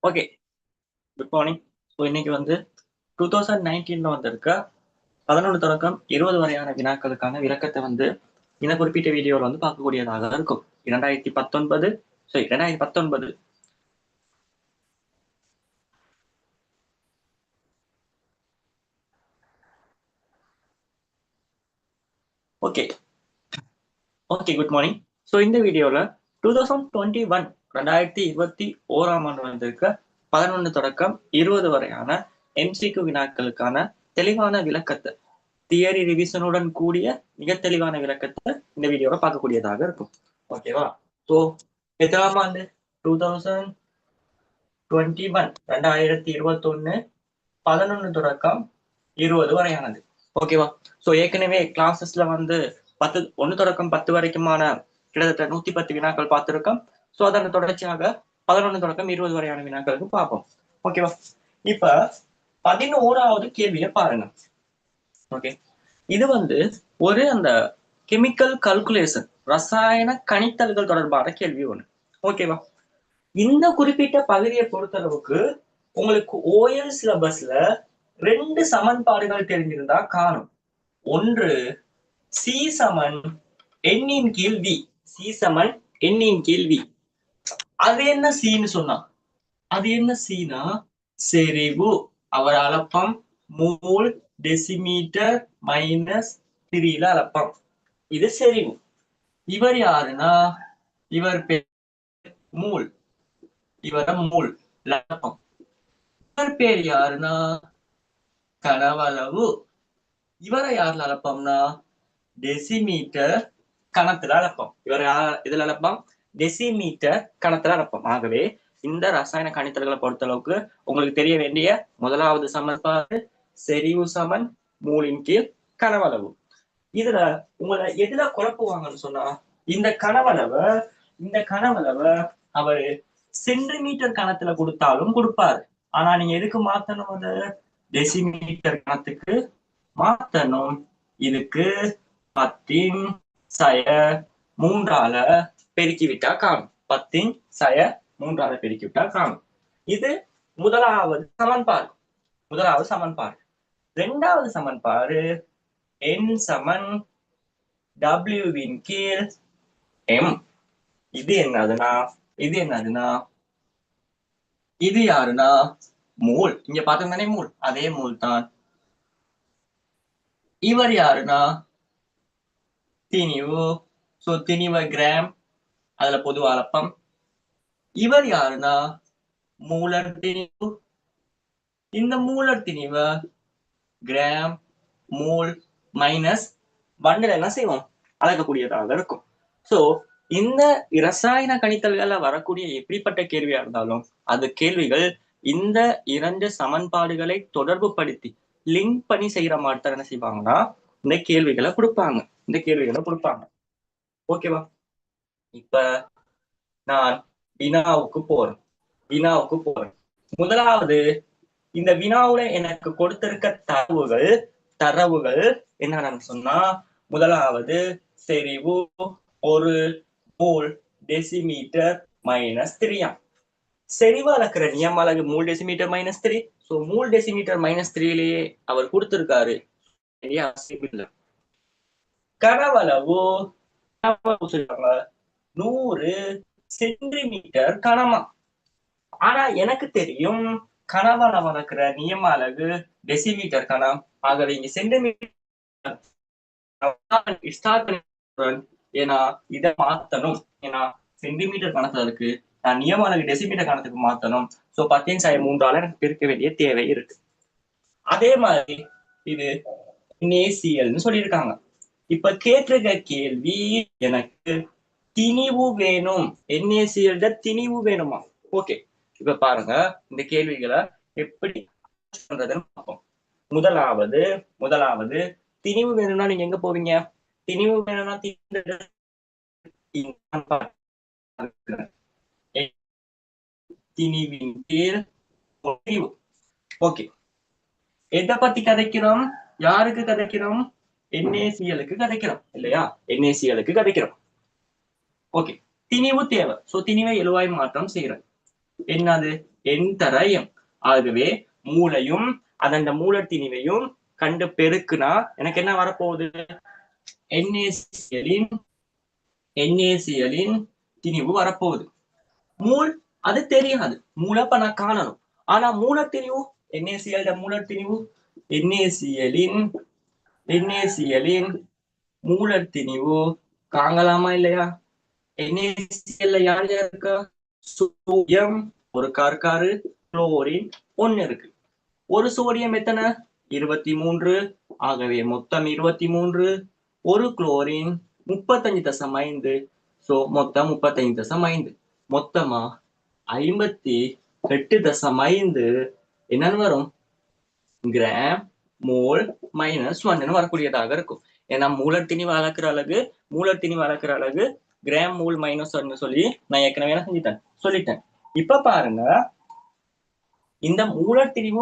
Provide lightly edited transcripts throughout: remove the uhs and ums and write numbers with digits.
Okay, good morning. So இன்னைக்கு வந்து 2019 வந்திருக்க 11 தொடக்கம் 20 வரையான வினாக்களுக்கான விளக்கத்தை வந்து இந்த குறிப்பிட்ட வீடியோவில் வந்து பார்க்கக்கூடியதாக இருக்கும். 2019 okay okay good morning. So இந்த வீடியோவில் 2021 ஆண்டு வந்திருக்க 11 தொடக்கம் 20 வரையான MCQ வினாக்களுக்கான தெளிவான விளக்கத்தை, தியரி ரிவிஷனுடன் கூடிய மிக தெளிவான விளக்கத்தை இந்த வீடியோவை பார்க்கக்கூடியதாக இருக்கும். ஓகேவா? ஸோ எத்தனாம் ஆண்டு? 2021 11 தொடக்கம் 20 வரையானது. ஓகேவா? ஸோ ஏற்கனவே கிளாஸஸ்ல வந்து 1 தொடக்கம் 10 வரைக்குமான கிட்டத்தட்ட 110 வினாக்கள் பார்த்திருக்கோம். ஸோ அதன் தொடர்ச்சியாக 11 தொடக்கம் 20 வரையான வினாக்களுக்கு பார்ப்போம். ஓகேவா? இப்ப 11வது கேள்வியை பாருங்க. ஓகே, இது வந்து ஒரு அந்த கெமிக்கல் கல்குலேஷன், ரசாயன கணித்தல்கள் தொடர்பான கேள்வி ஒண்ணு. ஓகேவா? இந்த குறிப்பிட்ட பகுதியை பொறுத்தளவுக்கு உங்களுக்கு OL சிலபஸ்ல 2 சமன்பாடுகள் தெரிஞ்சிருந்தா காணும். ஒன்று C சமன் N கீழ் V. C சமன் N கீழ் V. அது என்ன Cன்னு சொன்னா, அது என்ன Cனா செறிவு. அவர் அளப்பம் மூல் டெசிமீட்டர் -3 அளப்பம். இது செறிவு. இவர் யாருன்னா இவர் பேர் மூல். இவர மூல் அளப்பம். இவர் பேர் யாருன்னா கனவளவு. இவரை யாருல அளப்பம்னா டெசிமீட்டர் கணத்துல அளப்போம். இவர் இதுல அளப்போம் டெசிமீட்டர் கணத்துல அளப்போம். ஆகவே இந்த ரசாயன கணித்தல்களை பொறுத்தளவுக்கு உங்களுக்கு தெரிய வேண்டிய முதலாவது சமன்பாடு செறிவு சமன் மூலின் கீழ் கனவளவு. இதுல உங்களை எதுல குழப்புவாங்கன்னு சொன்னா, இந்த கனவளவை அவரு சென்டிமீட்டர் கணத்துல கொடுத்தாலும் கொடுப்பாரு. ஆனா நீங்க எதுக்கு மாத்தணும்? அது டெசிமீட்டர் கணத்துக்கு மாத்தணும். இதுக்கு 10⁻³ பெருக்கி விட்டா காணும். 10⁻³ பெருக்கி விட்டா காணும். இது முதலாவது சமன்பாடு. இரண்டாவது சமன்பாடு N சமன் W கீழ் M. இது என்னதுன்னா இது யாருன்னா மூல். இங்க பாத்தீங்கன்னா மூல், அதே மூல் தான். இவர் யாருன்னா திணிவு. சோ திணிவ கிராம், அதுல பொது அளப்பம். இவர் யாருன்னா மூலர் திணிவு. இந்த மூலர் திணிவ கிராம் மூல் -1 என்ன செய்வோம், அளக்கக்கூடியதாக இருக்கும். சோ இந்த ரசாயன கணித்தல்கள்ல வரக்கூடிய எப்படிப்பட்ட கேள்வியா இருந்தாலும் அது கேள்விகள் இந்த 2 சமன்பாடுகளை தொடர்பு படுத்தி லிங்க் பண்ணி செய்யற மாட்டர் என்ன செய்வாங்கன்னா இந்த கேள்விகளை கொடுப்பாங்க. ஓகேவா? இப்ப நான் வினாவுக்கு போறேன். முதலாவது இந்த வினாவுல எனக்கு கொடுத்திருக்க தரவுகள் என்னன்னு சொன்னா, முதலாவது செறிவு 1 மூல் டெசிமீட்டர் -3. செறிவு அளக்கிற நியம அலகு mole decimetre -3. So mole decimetre -3லயே அவர் கொடுத்திருக்காரு. கனவளவு 100 சென்டிமீட்டர் கனமா. ஆனா எனக்கு தெரியும் கனவளவு அளக்கிற நியம அலகு டெசிமீட்டர் கனம். ஆகவே இங்க சென்டிமீட்டர் ஏன்னா இதை மாத்தணும். ஏன்னா சென்டிமீட்டர் கணத்துல இருக்கு, நான் நியம அலகு டெசிமீட்டர் கணத்துக்கு மாத்தணும். சோ 10⁻³ எனக்கு பிரிக்க வேண்டிய தேவை இருக்கு. அதே மாதிரி இது NaClன்னு சொல்லியிருக்காங்க. இப்ப கேட்டிருக்க கேள்வி எனக்கு திணிவு வேணும். NaCl திணிவு வேணுமா? ஓகே, இப்ப பாருங்க இந்த கேள்விகளை எப்படி பண்றதுன்னு பார்ப்போம். முதலாவது திணிவு வேணும்னா நீங்க எங்க போவீங்க? திணிவு வேணும்னா திணிவின் கீழ் திணிவு. ஓகே, எதை பத்தி கதைக்கிறோம்? யாருக்கு கதைக்கிறோம்? NaClக்கு கதைக்கிறோம் இல்லையா? NaClக்கு கதைக்கிறோம். ஓகே, திணிவு தேவை. சோ திணிவை எழுவாய் மாற்றம் செய்யறேன். என்னது என் தர எம். ஆகவே மூளையும் அதன் மூலத்திணிவையும் கண்டு பெருக்குனா எனக்கு என்ன வரப்போகுது? NaClன் திணிவு வரப்போகுது. மூல் அது தெரியாது, மூலப்ப நான் காணணும். ஆனா மூலத்திணிவு NaCl மூலத்திணிவு NaClன் மூலத்திணிவு காங்கலாமா இல்லையா? NaCl யார் யார் இருக்கா? சோடியம் ஒரு கார்காரு, குளோரின் ஒன்னு இருக்கு. ஒரு சோடியம் எத்தனை? 23. ஆகவே மொத்தம் 23. ஒரு குளோரின் 35.5. சோ மொத்தம் 35.5. மொத்தமா 58.5 என்னன்னு வரும்? கிராம் மோல் -1 வரக்கூடியதாக இருக்கும். ஏன்னா மூலத்திணிவு அளக்கிற அழகு கிராம் மோல் -1 சொல்லி நான் ஏற்கனவே என்ன செஞ்சுட்டேன் சொல்லிட்டேன். இப்ப பாருங்க, இந்த மூலத்திணிவு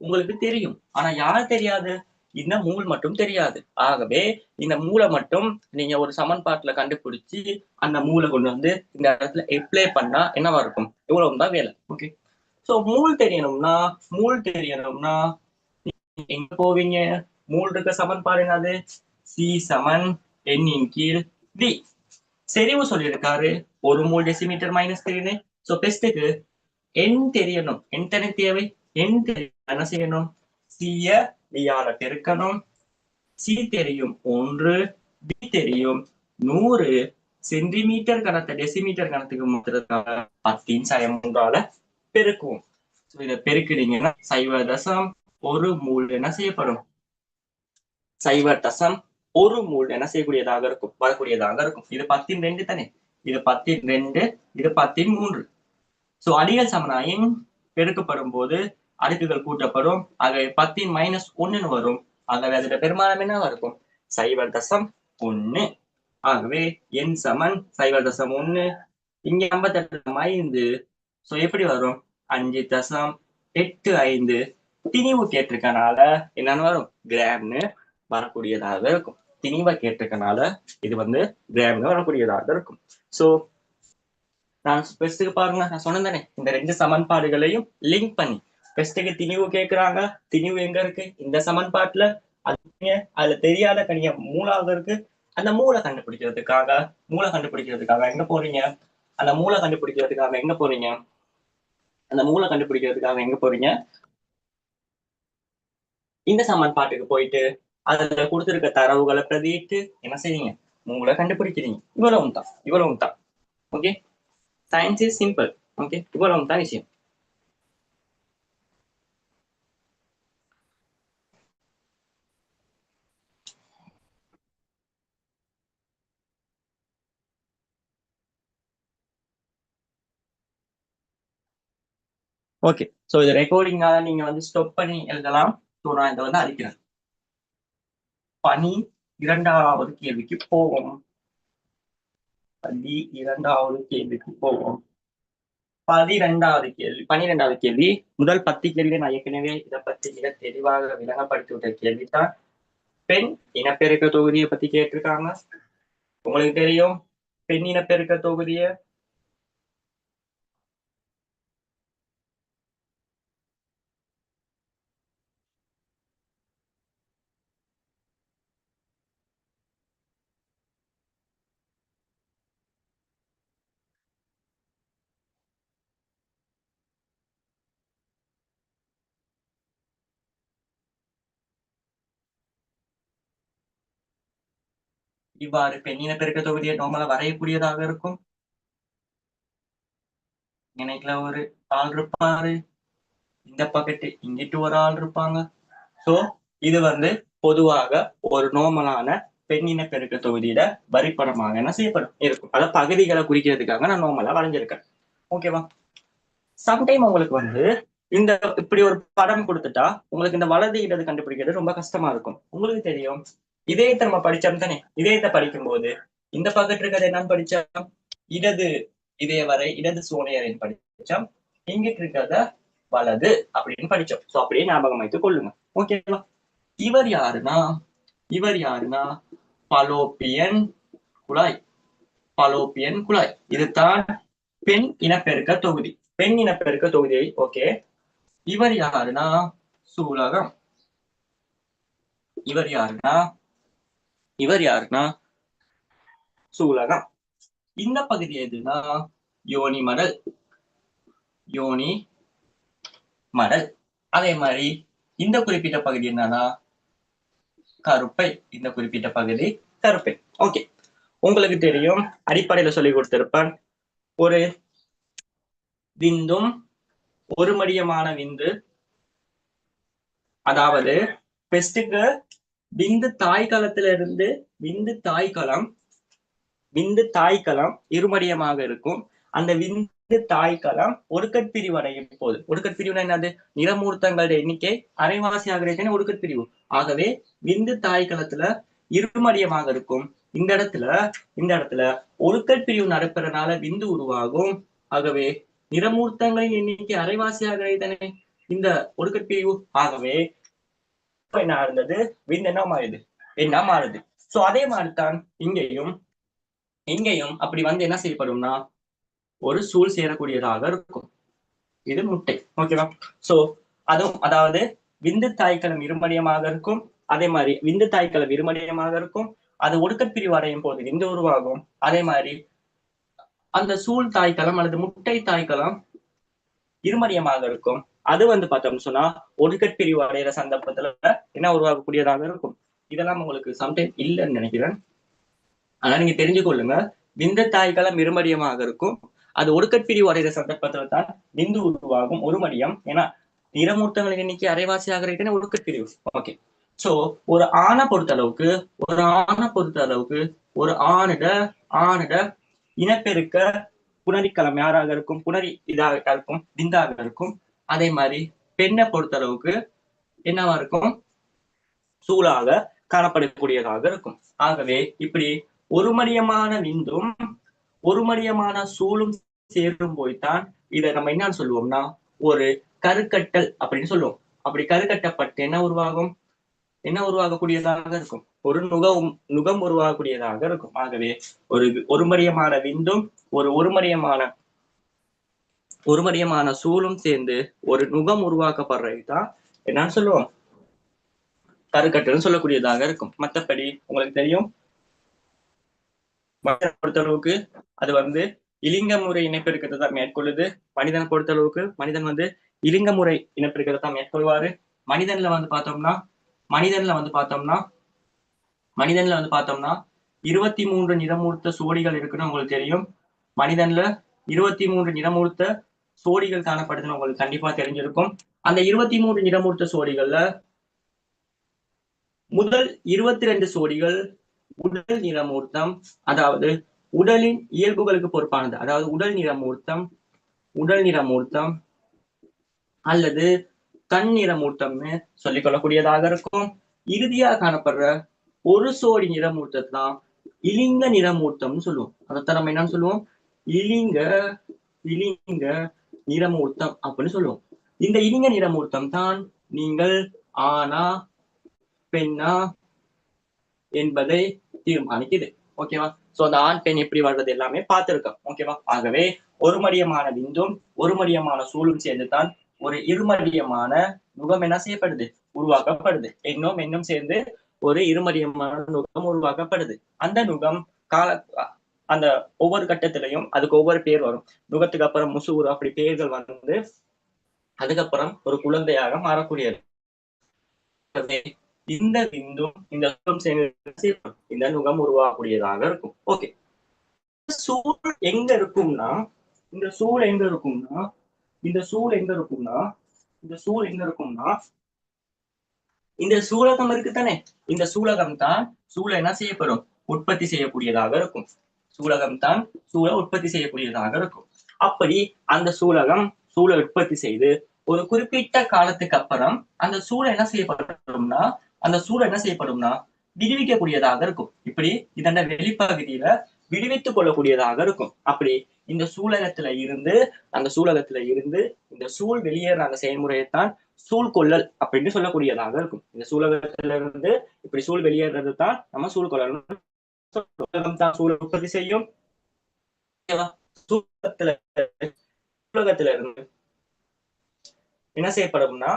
உங்களுக்கு தெரியும். ஆனா யார் தெரியாது? இந்த மூல் மட்டும் தெரியாது. ஆகவே இந்த மூளை மட்டும் நீங்க ஒரு சமன்பாட்டுல கண்டுபிடிச்சு அந்த மூளை கொண்டு வந்து இந்த இடத்துல அப்ளை பண்ணா என்னவா இருக்கும்? இவ்வளவுதான் வேலை. ஓகே, சோ மூல் தெரியணும்னா எங்க போவீங்க? மூல் இருக்க சமன்பாடு என்னது? C = N ன் கீழ் V. செறிவு சொல்லியிருக்காரு 1 மோல் டெசிமீட்டர் -3. சோ பெஸ்ட்டுக்கு N தெரியணும். N தானே தேவை. N என்ன செய்யணும்? C V ஆல பெருக்கணும். C தெரியும் 1, V தெரியும் 100. சென்டிமீட்டர் கணத்தை டெசிமீட்டர் கணத்துக்கு மாற்றுறதுக்காக 10⁻³ பெருக்குவோம். இதை பெருக்கினீங்கன்னா 0.1 மூல் என்ன செய்யப்படும்? 0.1 மூல் என்ன செய்யக்கூடியதாக இருக்கும்? வரக்கூடியதாக இருக்கும். இது 10⁻2 தானே. இது 10⁻2, இது 10⁻3. சோ அடிகள் சமனாயின் பெருக்கப்படும் போது அடுக்குகள் கூட்டப்படும். ஆகவே 10⁻1 வரும். ஆகவே அதோட பெருமானம் என்னவா இருக்கும்? 0.1. ஆகவே N = 0.1. இங்க 58.5. சோ எப்படி வரும்? 5.85. திணிவு கேட்டிருக்கனால என்னன்னு வரும்? கிராம்னு வரக்கூடியதாக இருக்கும். திணிவை கேட்டிருக்கனால இது கிராம்னு வரக்கூடியதாக இருக்கும். சோ நான் பெஸ்ட்டுக்கு பாருங்க, நான் சொன்னேன் தானே, இந்த 2 சமன்பாடுகளையும் லிங்க் பண்ணி பெஸ்ட்டுக்கு திணிவு கேட்கிறாங்க. திணிவு எங்க இருக்கு? இந்த சமன்பாட்டுல. அதுல தெரியாத கணிய மூலாக இருக்கு. அந்த மூளை கண்டுபிடிக்கிறதுக்காக எங்க போறீங்க? அந்த மூளை கண்டுபிடிக்கிறதுக்காக எங்க போறீங்க? இந்த சமன்பாட்டுக்கு போயிட்டு அதுல கொடுத்திருக்க தரவுகளை பிரதியிட்டு என்ன செய்வீங்க? மூளை கண்டுபிடிக்கிறீங்க. இவ்வளவும் தான். Okay, science is simple. Okay, இவ்வளவும் தான் விஷயம். ஓகே, சோ இது ரெக்கார்டிங்காக நீங்க ஸ்டாப் பண்ணி எழுதலாம். சோ நான் இதை அழிக்கிறேன். 12வது கேள்விக்கு போவோம். 12வது கேள்வி. முதல் 10 கேள்வி நான் ஏற்கனவே இதை பத்தி மிக தெளிவாக விளங்கப்படுத்தி விட்ட கேள்விதான். பெண் இனப்பெருக்க தொகுதியை பத்தி கேட்டிருக்காங்க. உங்களுக்கு தெரியும் பெண் இனப்பெருக்க தொகுதிய. இவ்வாறு பெண் இனப்பெருக்க தொகுதியை நார்மலா வரையக்கூடியதாக இருக்கும். நினைக்கல ஒரு ஆள் இருப்பாரு, இந்த பக்கத்து இங்கிட்டு ஒரு ஆள் இருப்பாங்க. சோ இது பொதுவாக ஒரு நார்மலான பெண் இனப்பெருக்க தொகுதியில வரிப்படமாக என்ன செய்யப்படும் இருக்கும். அதாவது பகுதிகளை குறிக்கிறதுக்காக நான் நார்மலா வரைஞ்சிருக்கேன். ஓகேவா? சம்டைம் உங்களுக்கு இந்த இப்படி ஒரு படம் கொடுத்துட்டா உங்களுக்கு இந்த வலது இடது கண்டுபிடிக்கிறது ரொம்ப கஷ்டமா இருக்கும். உங்களுக்கு தெரியும் இதயத்தை நம்ம படிச்சோம் தானே. இதயத்தை படிக்கும் போது இந்த பக்கத்து இருக்கிறது என்னன்னு படிச்சோம்? இடது இதய வரை, இடது சோனையரைன்னு படிச்சோம். இங்கிட்டு இருக்கிறத வலது அப்படின்னு படிச்சோம். சோ அப்படியே ஞாபகம் வைத்துக் கொள்ளுங்க. ஓகேவா? இவர் யாருன்னா பலோப்பியன் குழாய். இதுதான் பெண் இனப்பெருக்க தொகுதி. பெண் இனப்பெருக்க தொகுதி. ஓகே, இவர் யாருன்னா சூலகம். இவர் யாருன்னா சூலகம். இந்த பகுதி எதுனா யோனி மடல். அதே மாதிரி இந்த குறிப்பிட்ட பகுதி என்னன்னா கருப்பை. இந்த குறிப்பிட்ட பகுதி கருப்பை. ஓகே, உங்களுக்கு தெரியும், அடிப்படையில சொல்லி கொடுத்திருப்பேன், ஒரு விந்தும் ஒரு மடியமான விந்து, அதாவது பெஸ்டுக்கு விந்து தாய்களத்திலிருந்து விந்து தாய்க்களம் இருமடியமாக இருக்கும். அந்த விந்து தாய்க்களம் ஒடுக்கற்பிரிவு அடையும் போது, ஒடுக்கற்பிரிவு என்னது, நிறமூர்த்தங்களுடைய எண்ணிக்கை அரைவாசி ஆகிறதுன்னு ஒடுக்கற்பிரிவு. ஆகவே விந்து தாய்க்களத்துல இருமடியமாக இருக்கும். இந்த இடத்துல ஒடுக்கற்பிரிவு நடைபெறனால விந்து உருவாகும். ஆகவே நிறமூர்த்தங்களின் எண்ணிக்கை அரைவாசி ஆகிறதுதானே இந்த ஒடுக்கற்பிரிவு. ஆகவே என்ன இருந்தது, விந்து என்ன மாறுது. சோ அதே மாதிரிதான் இங்கேயும் அப்படி வந்து என்ன செய்யப்படும்னா ஒரு சூழ் சேரக்கூடியதாக இருக்கும். இது முட்டை. ஓகேவா? சோ அதுவும், அதாவது விந்து தாய்க்களம் இருமடியமாக இருக்கும். அதே மாதிரி விந்து தாய்க்களம் இருமடியமாக இருக்கும். அது ஒடுக்கப்பிரிவு அடையும் போது விந்து உருவாகும். அதே மாதிரி அந்த சூழ் தாய்க்களம் அல்லது முட்டை தாய்க்களம் இருமடியமாக இருக்கும். அது வந்து பார்த்தோம்னு சொன்னா ஒடுக்கப்பிரிவு அடைகிற சந்தர்ப்பத்துல என்ன உருவாகக்கூடியதாக இருக்கும். இதெல்லாம் உங்களுக்கு சம்டைம் இல்லைன்னு நினைக்கிறேன். ஆனா நீங்க தெரிஞ்சு கொள்ளுங்க, விந்து தாய்க்களம் இருமடியமாக இருக்கும். அது ஒடுக்கப்பிரிவு அடைகிற சந்தர்ப்பத்துல தான் விந்து உருவாகும் ஒரு மடியம். ஏன்னா நிறமூர்த்தங்களின் எண்ணிக்கை அரைவாசி ஆகிறதுன்னு ஒடுக்கப்பிரிவு. ஓகே, சோ ஒரு ஆணை பொறுத்த அளவுக்கு ஒரு ஆணிட இனப்பெருக்க புணரிக்களம் யாராக இருக்கும், புணரி இதாக இருக்கும், விந்தாக இருக்கும். அதே மாதிரி பெண்ணை பொறுத்த அளவுக்கு என்னவா இருக்கும், சூழாக காணப்படக்கூடியதாக இருக்கும். ஆகவே இப்படி ஒரு மடியமான விந்தும் ஒரு மடியமான சூழும் சேரும் போய்தான் இதை நம்ம என்னன்னு சொல்லுவோம்னா ஒரு கருக்கட்டல் அப்படின்னு சொல்லுவோம். அப்படி கருக்கட்டப்பட்டு என்ன உருவாகக்கூடியதாக இருக்கும், ஒரு நுகம் உருவாகக்கூடியதாக இருக்கும். ஆகவே ஒரு மடியமான விந்தும் ஒரு மடியமான சூழும் சேர்ந்து ஒரு நுகம் உருவாக்கப்படுறதுதான் என்னன்னு சொல்லுவோம், கருக்கட்டல் சொல்லக்கூடியதாக இருக்கும். மற்றபடி உங்களுக்கு தெரியும், மனிதனை பொறுத்தளவுக்கு அது வந்து இலிங்க முறை இனப்பெருக்கத்தை தான் மேற்கொள்ளுது. மனிதனை பொறுத்தளவுக்கு மனிதன் வந்து இலிங்க முறை இனப்பெருக்கத்தை தான் மேற்கொள்வாரு. மனிதன்ல வந்து பார்த்தோம்னா 23 நிறமூர்த்த சோடிகள் இருக்குன்னு உங்களுக்கு தெரியும். மனிதன்ல 23 நிறமூர்த்த சோடிகள் காணப்படுதுன்னு உங்களுக்கு கண்டிப்பா தெரிஞ்சிருக்கும். அந்த 23 நிறமூர்த்த சோடிகள்ல முதல் 22 சோடிகள் உடல் நிறமூர்த்தம், அதாவது உடலின் இயல்புகளுக்கு பொறுப்பானது. அதாவது உடல் நிறமூர்த்தம் அல்லது தன் நிறமூர்த்தம்னு சொல்லிக் கொள்ளக்கூடியதாக இருக்கும். இறுதியாக காணப்படுற ஒரு சோடி நிறமூர்த்தத்தை தான் இலிங்க நிறமூர்த்தம்னு சொல்லுவோம். அதைத்தான் நம்ம என்னன்னு சொல்லுவோம், இலிங்க நிறமூர்த்தம் அப்படின்னு சொல்லுவோம். இந்த இலிங்க நிறமூர்த்தம் தான் நீங்கள் ஆனா பெண்ணா என்பதை தீர்மானிக்குது. ஓகேவா? சோ அந்த ஆண் பெண் எப்படி வர்றது எல்லாமே பார்த்திருக்கோம். ஓகேவா? ஆகவே ஒரு மடியமான விந்தும் ஒரு மடியமான சூழும் சேர்ந்துதான் ஒரு இருமடியமான நுகம் என்ன செய்யப்படுது, உருவாக்கப்படுது. எண்ணும் சேர்ந்து ஒரு இருமடியமான நுகம் உருவாக்கப்படுது. அந்த நுகம் அந்த ஒவ்வொரு கட்டத்திலையும் அதுக்கு ஒவ்வொரு பேர் வரும். நுகத்துக்கு அப்புறம் முசூர் அப்படி பேர்கள் வந்து அதுக்கப்புறம் ஒரு குழந்தையாக மாறக்கூடியது. இந்த விந்தும் இந்த இந்த நுகம் உருவாகக்கூடியதாக இருக்கும். ஓகே, சூழ் எங்க இருக்கும்னா இந்த சூலகம் இருக்குதானே, இந்த சூலகம் தான் சூழ என்ன செய்யப்படும், உற்பத்தி செய்யக்கூடியதாக இருக்கும். அப்படி அந்த சூலகம் சூழ உற்பத்தி செய்து ஒரு குறிப்பிட்ட காலத்துக்கு அப்புறம் அந்த சூழல் என்ன செய்யப்படும்னா விடுவிக்கக்கூடியதாக இருக்கும். இப்படி இதன் வெளிப்பகுதியில விடுவித்துக் கொள்ளக்கூடியதாக இருக்கும். அப்படி இந்த சூலகத்துல இருந்து இந்த சூழ் வெளியேற அந்த செயல்முறையைத்தான் சூழ் கொள்ளல் அப்படின்னு சொல்லக்கூடியதாக இருக்கும். இந்த சூலகத்துல இருந்து இப்படி சூழ் வெளியேறது தான் நம்ம சூழ் கொள்ளல். சூழல் உற்பத்தி செய்யும். சூலகத்துல சூலகத்துல இருந்து என்ன செய்யப்படும்னா,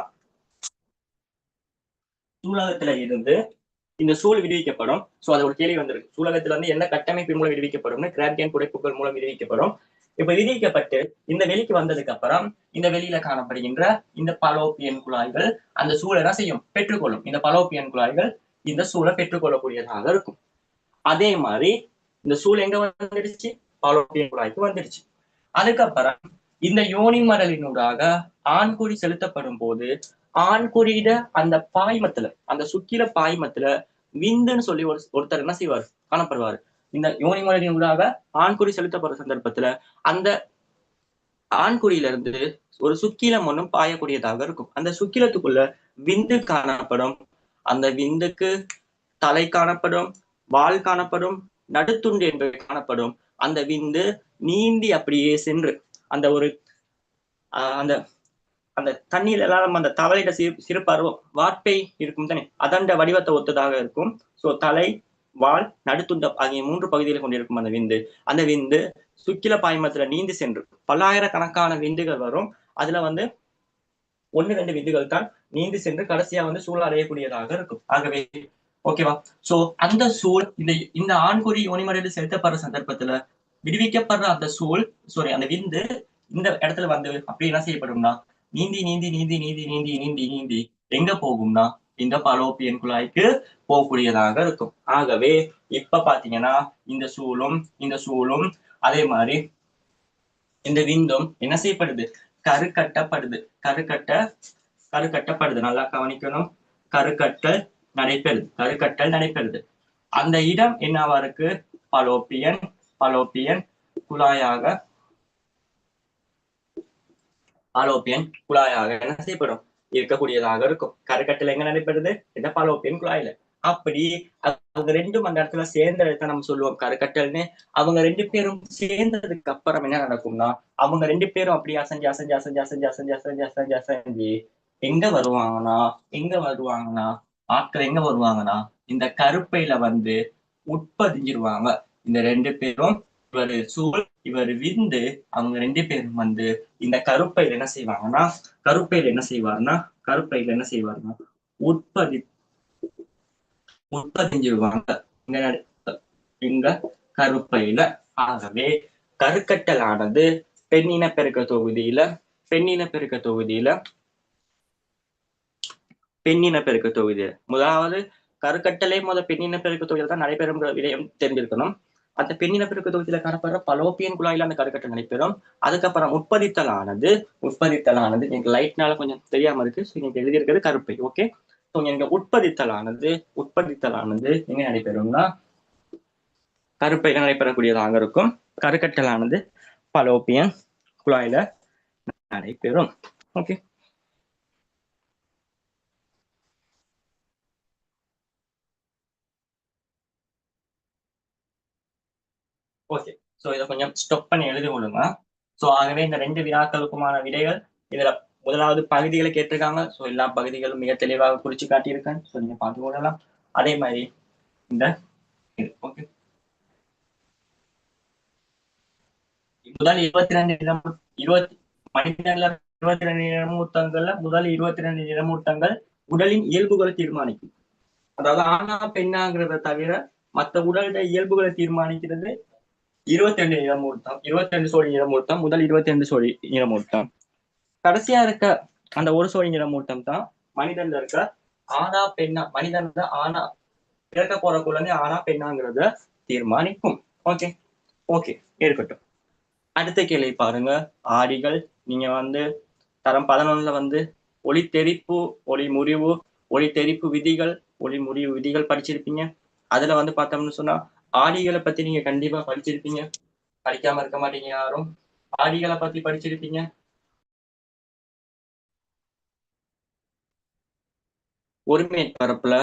சூலகத்துல இருந்து இந்த சூழ் விடுவிக்கப்படும். சோ அது ஒரு கேள்வி வந்திருக்கு. சூலகத்துல இருந்து என்ன கட்டமைப்பின் மூலம் விடுவிக்கப்படும்னு கிராட்டியன் புடைப்புகள் மூலம் விடுவிக்கப்படும். இப்ப விடுவிக்கப்பட்டு இந்த வெளிக்கு வந்ததுக்கு அப்புறம் இந்த வெளியில காணப்படுகின்ற இந்த பலோப்பியன் குழாய்கள் அந்த சூழலை என்ன செய்யும்? பெற்றுக்கொள்ளும். இந்த பலோப்பியன் குழாய்கள் இந்த சூழலை பெற்றுக்கொள்ளக்கூடியதாக இருக்கும். அதே மாதிரி இந்த சூழ் எங்க வந்துடுச்சு? பலோப்பியன் குழாய்க்கு வந்துடுச்சு. அதுக்கப்புறம் இந்த யோனி மடலினூடாக ஆண்குறி செலுத்தப்படும் போது ஆண்குறியிட அந்த பாய்மத்துல, அந்த சுக்கில பாய்மத்துல விந்துன்னு சொல்லி ஒருத்தர் என்ன செய்வார்? காணப்படுவார். இந்த யோனி மடலினூடாக ஆண்குறி செலுத்தப்படுற சந்தர்ப்பத்துல அந்த ஆண்குறியில இருந்து ஒரு சுக்கிலம் ஒன்றும் பாயக்கூடியதாக இருக்கும். அந்த சுக்கிலத்துக்குள்ள விந்து காணப்படும். அந்த விந்துக்கு தலை காணப்படும், வால் காணப்படும், நடுத்துண்டு என்பவை காணப்படும். அந்த விந்து நீந்தி அப்படியே சென்று அந்த ஒரு அந்த அந்த தண்ணீர் எல்லாம் நம்ம அந்த தவளையிட சிறு பருவம் வார்ப்பை இருக்கும் தானே, அதண்ட வடிவத்தை ஒத்ததாக இருக்கும். சோ தலை, வால், நடுத்துண்ட ஆகிய 3 பகுதிகளை கொண்டிருக்கும் அந்த விந்து சுக்கில பாய்மத்துல நீந்தி சென்று பல்லாயிரக்கணக்கான விந்துகள் வரும். அதுல 1-2 விந்துகள் தான் நீந்தி சென்று கடைசியா சூழல் அடையக்கூடியதாக இருக்கும். ஆகவே ஓகேவா? சோ அந்த சூழ் இந்த ஆண்குறி யோனிமடையில் செலுத்தப்படுற சந்தர்ப்பத்துல விடுவிக்கப்படுற அந்த சூழ் அந்த விந்து இந்த இடத்துல அப்படி என்ன செய்யப்படும்னா நீந்தி நீந்தி நீந்தி நீந்தி நீந்தி நீந்தி நீந்தி எங்க போகும்னா இந்த பலோப்பியன் குழாய்க்கு போகக்கூடியதாக இருக்கும். ஆகவே இப்ப பாத்தீங்கன்னா இந்த சூழும் அதே மாதிரி இந்த விந்தும் என்ன செய்யப்படுது? கருக்கட்டப்படுது. நல்லா கவனிக்கணும். கருக்கட்டல் நடைபெறுது. அந்த இடம் என்னவா இருக்கு? பலோப்பியன் குழாயாக என்ன செய்யப்படும்? இருக்கக்கூடியதாக இருக்கும். கருக்கட்டல் எங்க நடைபெறுது? இந்த பலோப்பியன் குழாயில. அப்படி அவங்க ரெண்டும் அந்த இடத்துல சேர்ந்ததை நம்ம சொல்லுவோம் கருக்கட்டல்னு. அவங்க 2 பேரும் சேர்ந்ததுக்கு அப்புறம் என்ன நடக்கும்னா அவங்க 2 பேரும் அப்படி அசைஞ்சு எங்க வருவாங்கன்னா ஆட்கள் எங்க வருவாங்கன்னா இந்த கருப்பையில உட்பதிஞ்சிருவாங்க. இந்த 2 பேரும் இவர் விந்து அவங்க 2 பேரும் இந்த கருப்பையில என்ன செய்வாருன்னா உட்பதிஞ்சிருவாங்க இங்க கருப்பையில. ஆகவே கருக்கட்டலானது பெண்ணின பெருக்க தொகுதியில முதலாவது கருக்கட்டலே பெண்ணின பெருக்க தொகுதியில தான் நடைபெறும் விடயம் தெரிஞ்சிருக்கணும். அந்த பெண்ணின பெருக்க தொகுதியில காணப்படுற பலோப்பியன் குழாயில அந்த கருக்கட்டல் நடைபெறும். அதுக்கப்புறம் உட்பதித்தலானது எனக்கு லைட்னால கொஞ்சம் தெரியாம இருக்கு. நீங்க எழுதியிருக்கிறது கருப்பை. ஓகே, எங்க உட்பதித்தலானது எங்க நடைபெறும்னா கருப்பையில நடைபெறக்கூடியதாக இருக்கும். கருக்கட்டலானது பலோப்பியன் குழாயில நடைபெறும். Okay, okay. சோ இதை கொஞ்சம் ஸ்டாப் பண்ணி எழுதி கொள்ளுங்க. சோ ஆகவே இந்த 2 வினாக்களுக்குமான விடைகள் இதுல முதலாவது பகுதிகளை கேட்டிருக்காங்க. சோ எல்லா பகுதிகளும் மிக தெளிவாக குறிச்சு காட்டியிருக்கேன். சோ நீங்க பார்த்து கொள்ளலாம். அதே மாதிரி இந்த ஓகே, முதல் 22 மனிதன்ல 22 நிறமூர்த்தங்கள்ல முதல் 22 நிறமூர்த்தங்கள் உடலின் இயல்புகளை தீர்மானிக்கும். அதாவது ஆனா பெண்ணாங்கிறத தவிர மற்ற உடலுடைய இயல்புகளை தீர்மானிக்கிறது 22 நிறமூர்த்தம், 22 சோழி நிறமூர்த்தம், முதல் 22 சோழி நிறமூர்த்தம். கடைசியா இருக்க அந்த ஒரு சோழி நிறமூர்த்தம் தான் மனிதன்ல இருக்க ஆனா பெண்ணா, மனிதன் ஆனா பிறக்க போற குழந்தை ஆனா பெண்ணாங்கிறத தீர்மானிக்கும். ஓகே ஓகே, இருக்கட்டும். அடுத்த கேள்வி பாருங்க. ஆடிகள் நீங்க தரம் 11ல ஒளி தெரிப்பு, ஒளி முறிவு, ஒளி தெரிப்பு விதிகள், ஒளி முறிவு விதிகள் படிச்சிருப்பீங்க. அதுல பார்த்தோம்னு சொன்னா ஆடிகளை பத்தி நீங்க கண்டிப்பா படிச்சிருப்பீங்க. படிக்காம இருக்க மாட்டீங்க யாரும். ஆடிகளை பத்தி படிச்சிருப்பீங்க. ஒரு மேற்பரப்புல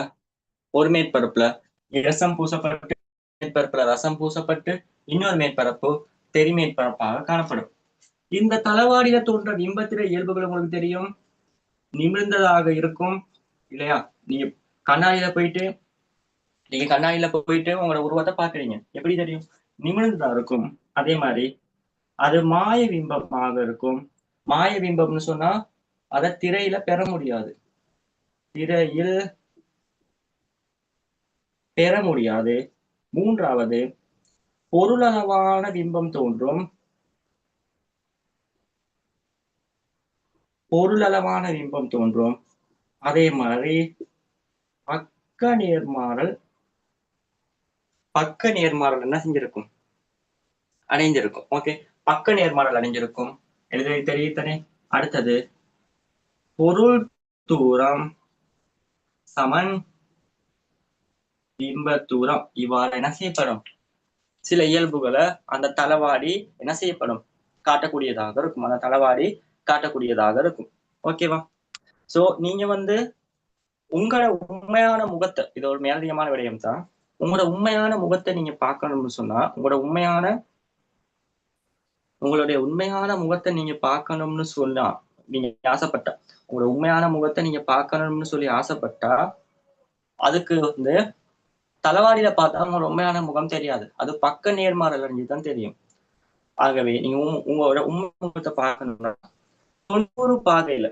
ரசம் பூசப்பட்டு, மேற்பரப்புல ரசம் பூசப்பட்டு இன்னொரு மேற்பரப்பு தெரிமேற்பரப்பாக காணப்படும். இந்த தளவாடியில தோன்ற பிம்பத்தில இயல்புகள் உங்களுக்கு தெரியும். நிமிர்ந்ததாக இருக்கும் இல்லையா? நீங்க கண்ணாடியில போயிட்டு உங்களோட உருவத்தை பாக்குறீங்க, எப்படி தெரியும்? நிமிர்ந்ததா இருக்கும். அதே மாதிரி அது மாய பிம்பமாக இருக்கும். மாய பிம்பம்னு சொன்னா அதை திரையில பெற முடியாது, திரையில் பெற முடியாது. மூன்றாவது, பொருளளவான பிம்பம் தோன்றும். பொருளளவான பிம்பம் தோன்றும். அதே மாதிரி பக்க நேர்மாறல் என்ன செஞ்சிருக்கும்? அடைஞ்சிருக்கும். ஓகே, பக்க நேர்மாறல் அடைஞ்சிருக்கும். எழுத தெரியத்தனே. அடுத்தது, பொருள் தூரம் சமன் பிம்ப தூரம். இவ்வாறு என்ன செய்யப்படும்? சில இயல்புகளை அந்த தளவாடி என்ன செய்யப்படும்? காட்டக்கூடியதாக இருக்கும். அந்த தளவாடி காட்டக்கூடியதாக இருக்கும். ஓகேவா? சோ நீங்க உங்களோட உண்மையான முகத்தை, இது ஒரு மேலதிகமான விடயம் தான், உங்களோட உண்மையான முகத்தை நீங்க பார்க்கணும்னு சொன்னா, உங்களுடைய உண்மையான முகத்தை நீங்க பார்க்கணும்னு சொன்னா, நீங்க ஆசைப்பட்டா, உங்களோட உண்மையான முகத்தை நீங்க பார்க்கணும்னு சொல்லி ஆசைப்பட்டா, அதுக்கு தளவாடியில பார்த்தா உங்களோட உண்மையான முகம் தெரியாது, அது பக்க நேர்மாறல் அடைஞ்சுதான் தெரியும். ஆகவே நீங்க உங்களோட உண்மை முகத்தை பார்க்கணும்னா 90 பாகையில,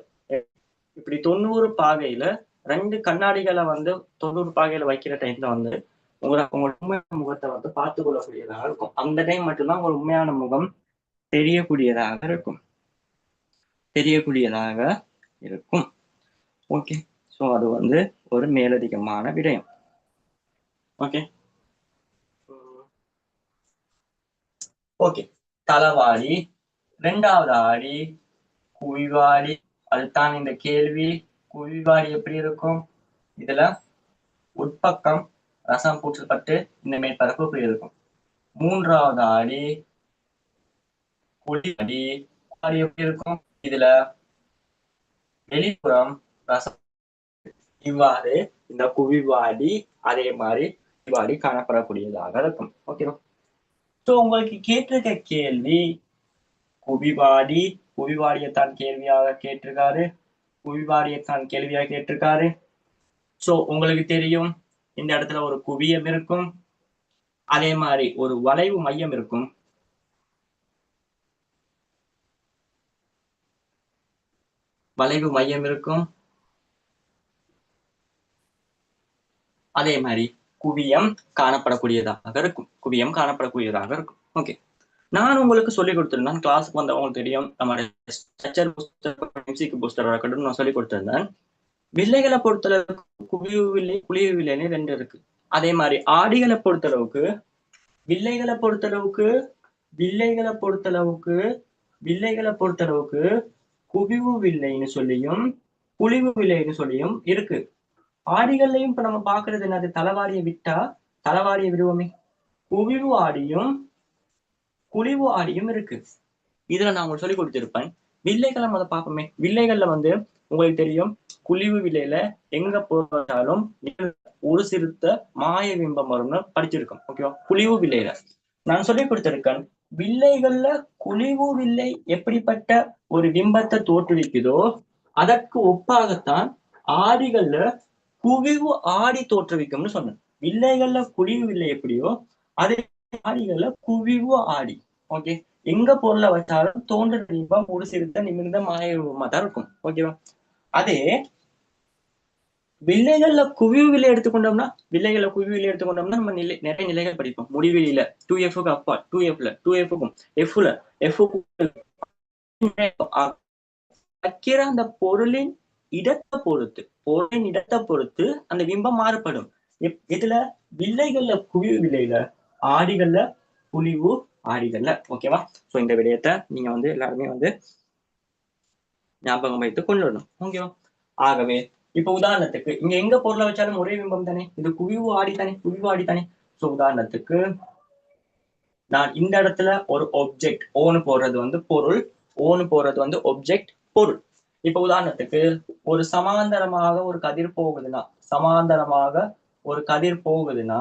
இப்படி 90 பாகையில 2 கண்ணாடிகளை 90 பாகையில வைக்கிற டைம்ல உங்களோட உண்மையான முகத்தை பார்த்து கொள்ளக்கூடியதாக இருக்கும். அந்த டைம் மட்டும்தான் உங்களோட உண்மையான முகம் தெரியக்கூடியதாக இருக்கும். ஓகே, சோ அது ஒரு மேலதிகமான விடயம். ஓகே ஓகே தளவாடி, 2வது ஆடி குவிவாடி. அதுதான் இந்த கேள்வி. குவிவாடி எப்படி இருக்கும்? இதுல உட்பக்கம் ரசம் பூற்றப்பட்டு இந்த மேற்பரப்பு இப்படி இருக்கும். 3வது ஆடி குழிவாடி. எப்படி இருக்கும்? இதுல வெளிப்புறம் ரசம். இவ்வாறு இந்த குவிவாடி அதே மாதிரி குவிவாடி காணப்படக்கூடியதாக இருக்கும். ஓகேவா? சோ உங்களுக்கு கேட்டிருக்க கேள்வி குவிவாடியத்தான் கேள்வியாக கேட்டிருக்காரு. சோ உங்களுக்கு தெரியும், இந்த இடத்துல ஒரு குவியம் இருக்கும், அதே மாதிரி ஒரு வளைவு மையம் இருக்கும். அதே மாதிரி குவியம் காணப்படக்கூடியதாக இருக்கும். ஓகே, நான் உங்களுக்கு சொல்லிக் கொடுத்திருந்தேன், கிளாஸுக்கு வந்தவங்களுக்கு தெரியும், நம்மளுடைய ஸ்ட்ரக்சர் பூஸ்டர் இருக்கட்டும், நான் சொல்லிக் கொடுத்திருந்தேன். வில்லைகளை பொறுத்தளவுக்கு குவிவு வில்லை, குழிவு வில்லைன்னு 2 இருக்கு. அதே மாதிரி ஆடிகளை பொறுத்தளவுக்கு வில்லைகளை பொறுத்தளவுக்கு குவிவு வில்லைன்னு சொல்லியும் குழிவு வில்லைன்னு சொல்லியும் இருக்கு. ஆடிகள்லையும் இப்ப நம்ம பாக்குறது என்னது? தளவாடியை விடுவோமே, குழிவு ஆடியும் இருக்கு. இதுல நான் உங்களுக்கு சொல்லி கொடுத்திருப்பேன். வில்லைகளை பார்ப்போமே. வில்லைகள்ல உங்களுக்கு தெரியும், குழிவு வில்லையில எங்க போட்டாலும் ஒரு சிறுத்த மாய பிம்பம் வரும்னு படிச்சிருக்கோம். ஓகேவா? குழிவு வில்லையில நான் சொல்லி கொடுத்திருக்கேன், வில்லைகள்ல குழிவு வில்லை எப்படிப்பட்ட ஒரு பிம்பத்தை தோற்றுவிக்குதோ அதற்கு ஒப்பாகத்தான் ஆடிகள்ல குவிவு ஆடி தோற்றுவிக்கும்னு சொன்னேன். வில்லைகள்ல குழிவு வில்லை எப்படியோ அதே ஆடிகள்ல குவிவு ஆடி. ஓகே, எங்க பொருளை வச்சாலும் தோன்ற பிம்பம் ஒரு சிறுத்த நிமிர்ந்த மாய பிம்பமா தான் இருக்கும். ஓகேவா? அதே வில்லைகள்ல குவிவு வில்லை எடுத்துக்கொண்டோம்னா நம்ம நிறைய நிலைகள் படிப்போம். முடிவெளியில 2F அப்பா, 2Fல 2Fக்கும் Fல வைக்கிற அந்த பொருளின் இடத்தை பொறுத்து அந்த பிம்பம் மாறுபடும். இதுல வில்லைகள்ல குவிவு வில்லையில, ஆடிகள்ல குழிவு ஆடிகள்ல. ஓகேவா? சோ இந்த விடயத்தை நீங்க எல்லாருமே ஞாபகம் வைத்துக் கொள்ளணும். ஓகேவா? ஆகவே இப்ப உதாரணத்துக்கு இங்க எங்க பொருளை வச்சாலும் ஒரே பிம்பம் தானே, இது குவிவு ஆடி தானே. சோ உதாரணத்துக்கு நான் இந்த இடத்துல ஒரு ஒப்ஜெக்ட் ஓன்னு போடுறது பொருள், ஓன்னு போடுறது ஒப்ஜெக்ட் பொருள். இப்ப உதாரணத்துக்கு ஒரு சமாந்தரமாக ஒரு கதிர் போகுதுன்னா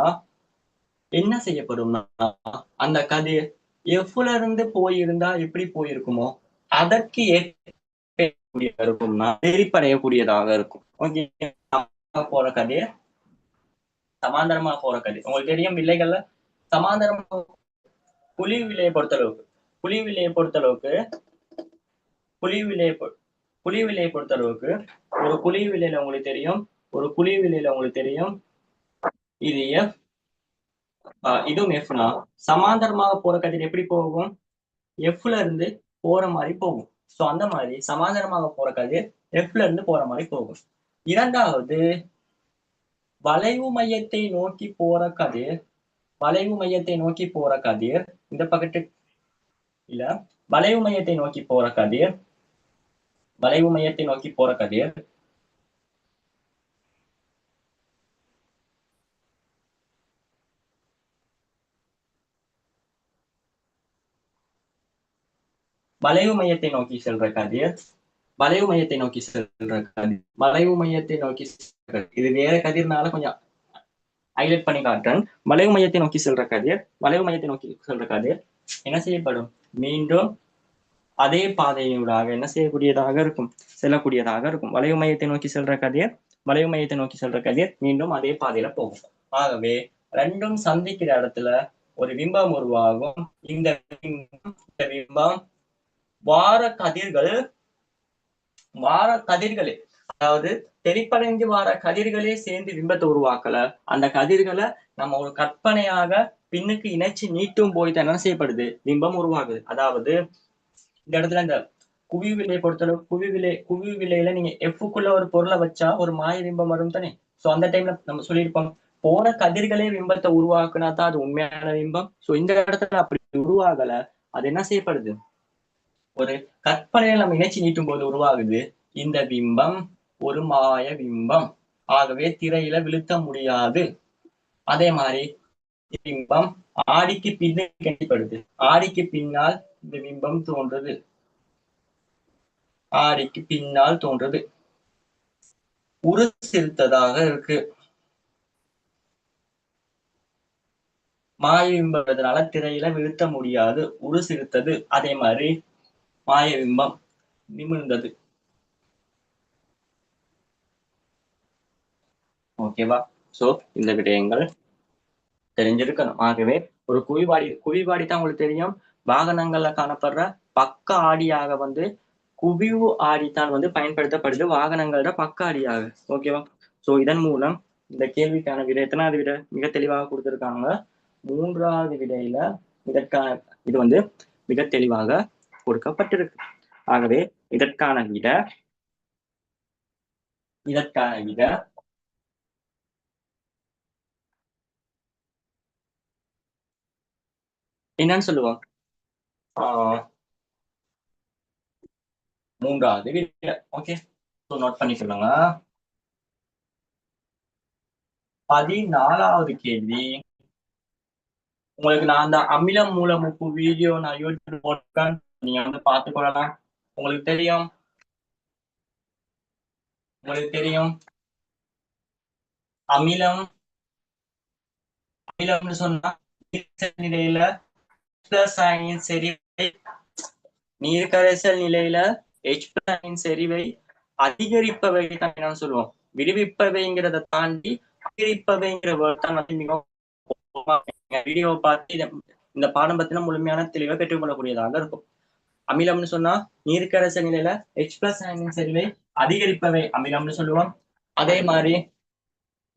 என்ன செய்யப்படும்னா, அந்த கதிர் எஃப்ல இருந்து போயிருந்தா எப்படி போயிருக்குமோ அதற்கு இருக்கும்னா நெறிப்படையக்கூடியதாக இருக்கும். போற கதிர் சமாந்தரமா போற கதிர் உங்களுக்கு தெரியும். வில்லைகள்ல சமாந்தரமா குழிவு வில்லையை பொறுத்தளவுக்கு புலிவிலையை பொறுத்தளவுக்கு புலிவிலையை பொறுத்தளவுக்கு ஒரு புலிவிலையில உங்களுக்கு தெரியும், இது F, இதுவும் Fனா சமாந்தரமாக போற கதிர் எப்படி போகும்? Fல இருந்து போற மாதிரி போகும். சோ அந்த மாதிரி சமாந்தரமாக போற கதிர் Fல இருந்து போற மாதிரி போகும். இரண்டாவது, வளைவு மையத்தை நோக்கி போற கதிர் இந்த பக்கத்து இல்ல வளைவு மையத்தை நோக்கி போற கதிர் வளைவு மையத்தை நோக்கி போற கதிர் வளைவு மையத்தை நோக்கி செல்ற கதிர் இது வேற கதிர்னால கொஞ்சம் ஹைலைட் பண்ணி காட்டுறேன். வளைவு மையத்தை நோக்கி செல்ற கதிர் என்ன செய்யப்படும்? மீண்டும் அதே பாதையூடாக என்ன செய்யக்கூடியதாக இருக்கும்? செல்லக்கூடியதாக இருக்கும். வளைவு மையத்தை நோக்கி செல்ற கதிர் மீண்டும் அதே பாதையில போகும். ஆகவே ரெண்டும் சந்திக்கிற இடத்துல ஒரு பிம்பம் உருவாகும். இந்த பிம்பம் வார கதிர்களே, அதாவது தெளிப்படைஞ்சு வார கதிர்களே சேர்ந்து பிம்பத்தை உருவாக்கல. அந்த கதிர்களை நம்ம ஒரு கற்பனையாக பின்னுக்கு இணைச்சு நீட்டும் போய் தான் என்ன செய்யப்படுது? பிம்பம் உருவாகுது. அதாவது இந்த இடத்துல இந்த குவிவிலையை பொறுத்தளவு குவிவிலையில நீங்க எஃப்க்குள்ள ஒரு பொருளை வச்சா ஒரு மாய பிம்பம் வரும் தானே. சோ அந்த டைம்ல நம்ம சொல்லியிருப்போம், போற கதிர்களே பிம்பத்தை உருவாக்குனா தான் அது உண்மையான பிம்பம். சோ இந்த இடத்துல அப்படி உருவாகல. அது என்ன செய்யப்படுது? ஒரு கற்பனையில நம்ம இணைச்சி நீட்டும் போது உருவாகுது. இந்த பிம்பம் ஒரு மாய பிம்பம். ஆகவே திரையில விழுத்த முடியாது. அதே மாதிரி பிம்பம் ஆடிக்கு பின்னாடி ஆடிக்கு பின்னால் இந்த பிம்பம் தோன்றது உரு சிறுத்ததாக இருக்கு. மாய பிம்பத்தினால திரையில விழுத்த முடியாது, உரு சிறுத்தது. அதே மாதிரி மாய பிம்பம் நிமிர்ந்தது. ஓகேவா? சோ இந்த விடயங்கள் தெரிஞ்சிருக்கணும். ஆகவே ஒரு குவிவாடி தான் உங்களுக்கு தெரியும். வாகனங்கள்ல காணப்படுற பக்க ஆடியாக குவிவு ஆடித்தான் பயன்படுத்தப்படுது வாகனங்களோட பக்க ஆடியாக. ஓகேவா? சோ இதன் மூலம் இந்த கேள்விக்கான விடை எத்தனாவது விடை மிக தெளிவாக கொடுத்திருக்காங்க. 3வது விடையில இதற்கான இது மிக தெளிவாக கொடுக்கப்பட்டிருக்கு. ஆகவே இதற்கான விடை என்னன்னு சொல்லுவோம்? 3வது விடை. ஓகே, நோட் பண்ணி சொல்லுங்க. 14வது கேள்வி. உங்களுக்கு நான் அந்த அமிலம் மூலமுப்பு வீடியோ நான் யூடியூப் போட்டேன், நீங்க பார்த்துக்கொள்ளலாம். உங்களுக்கு தெரியும் அமிலம்னு சொன்னா நிலையில நீர்க்கரைசல் நிலையில H+ செறிவை அதிகரிப்பவை தான் என்ன சொல்லுவோம்? விடுவிப்பவைங்கிறத தாண்டி அதிகரிப்பவைங்கிற வீடியோ பார்த்து இந்த பாடம் பத்தின முழுமையான தெளிவை பெற்றுக்கொள்ளக்கூடியதாக இருக்கும். அமிலம்னு சொன்னா நீர்க்கரைசல் நிலையில H+ செறிவை அதிகரிப்பவை அமிலம்னு சொல்லுவோம். அதே மாதிரி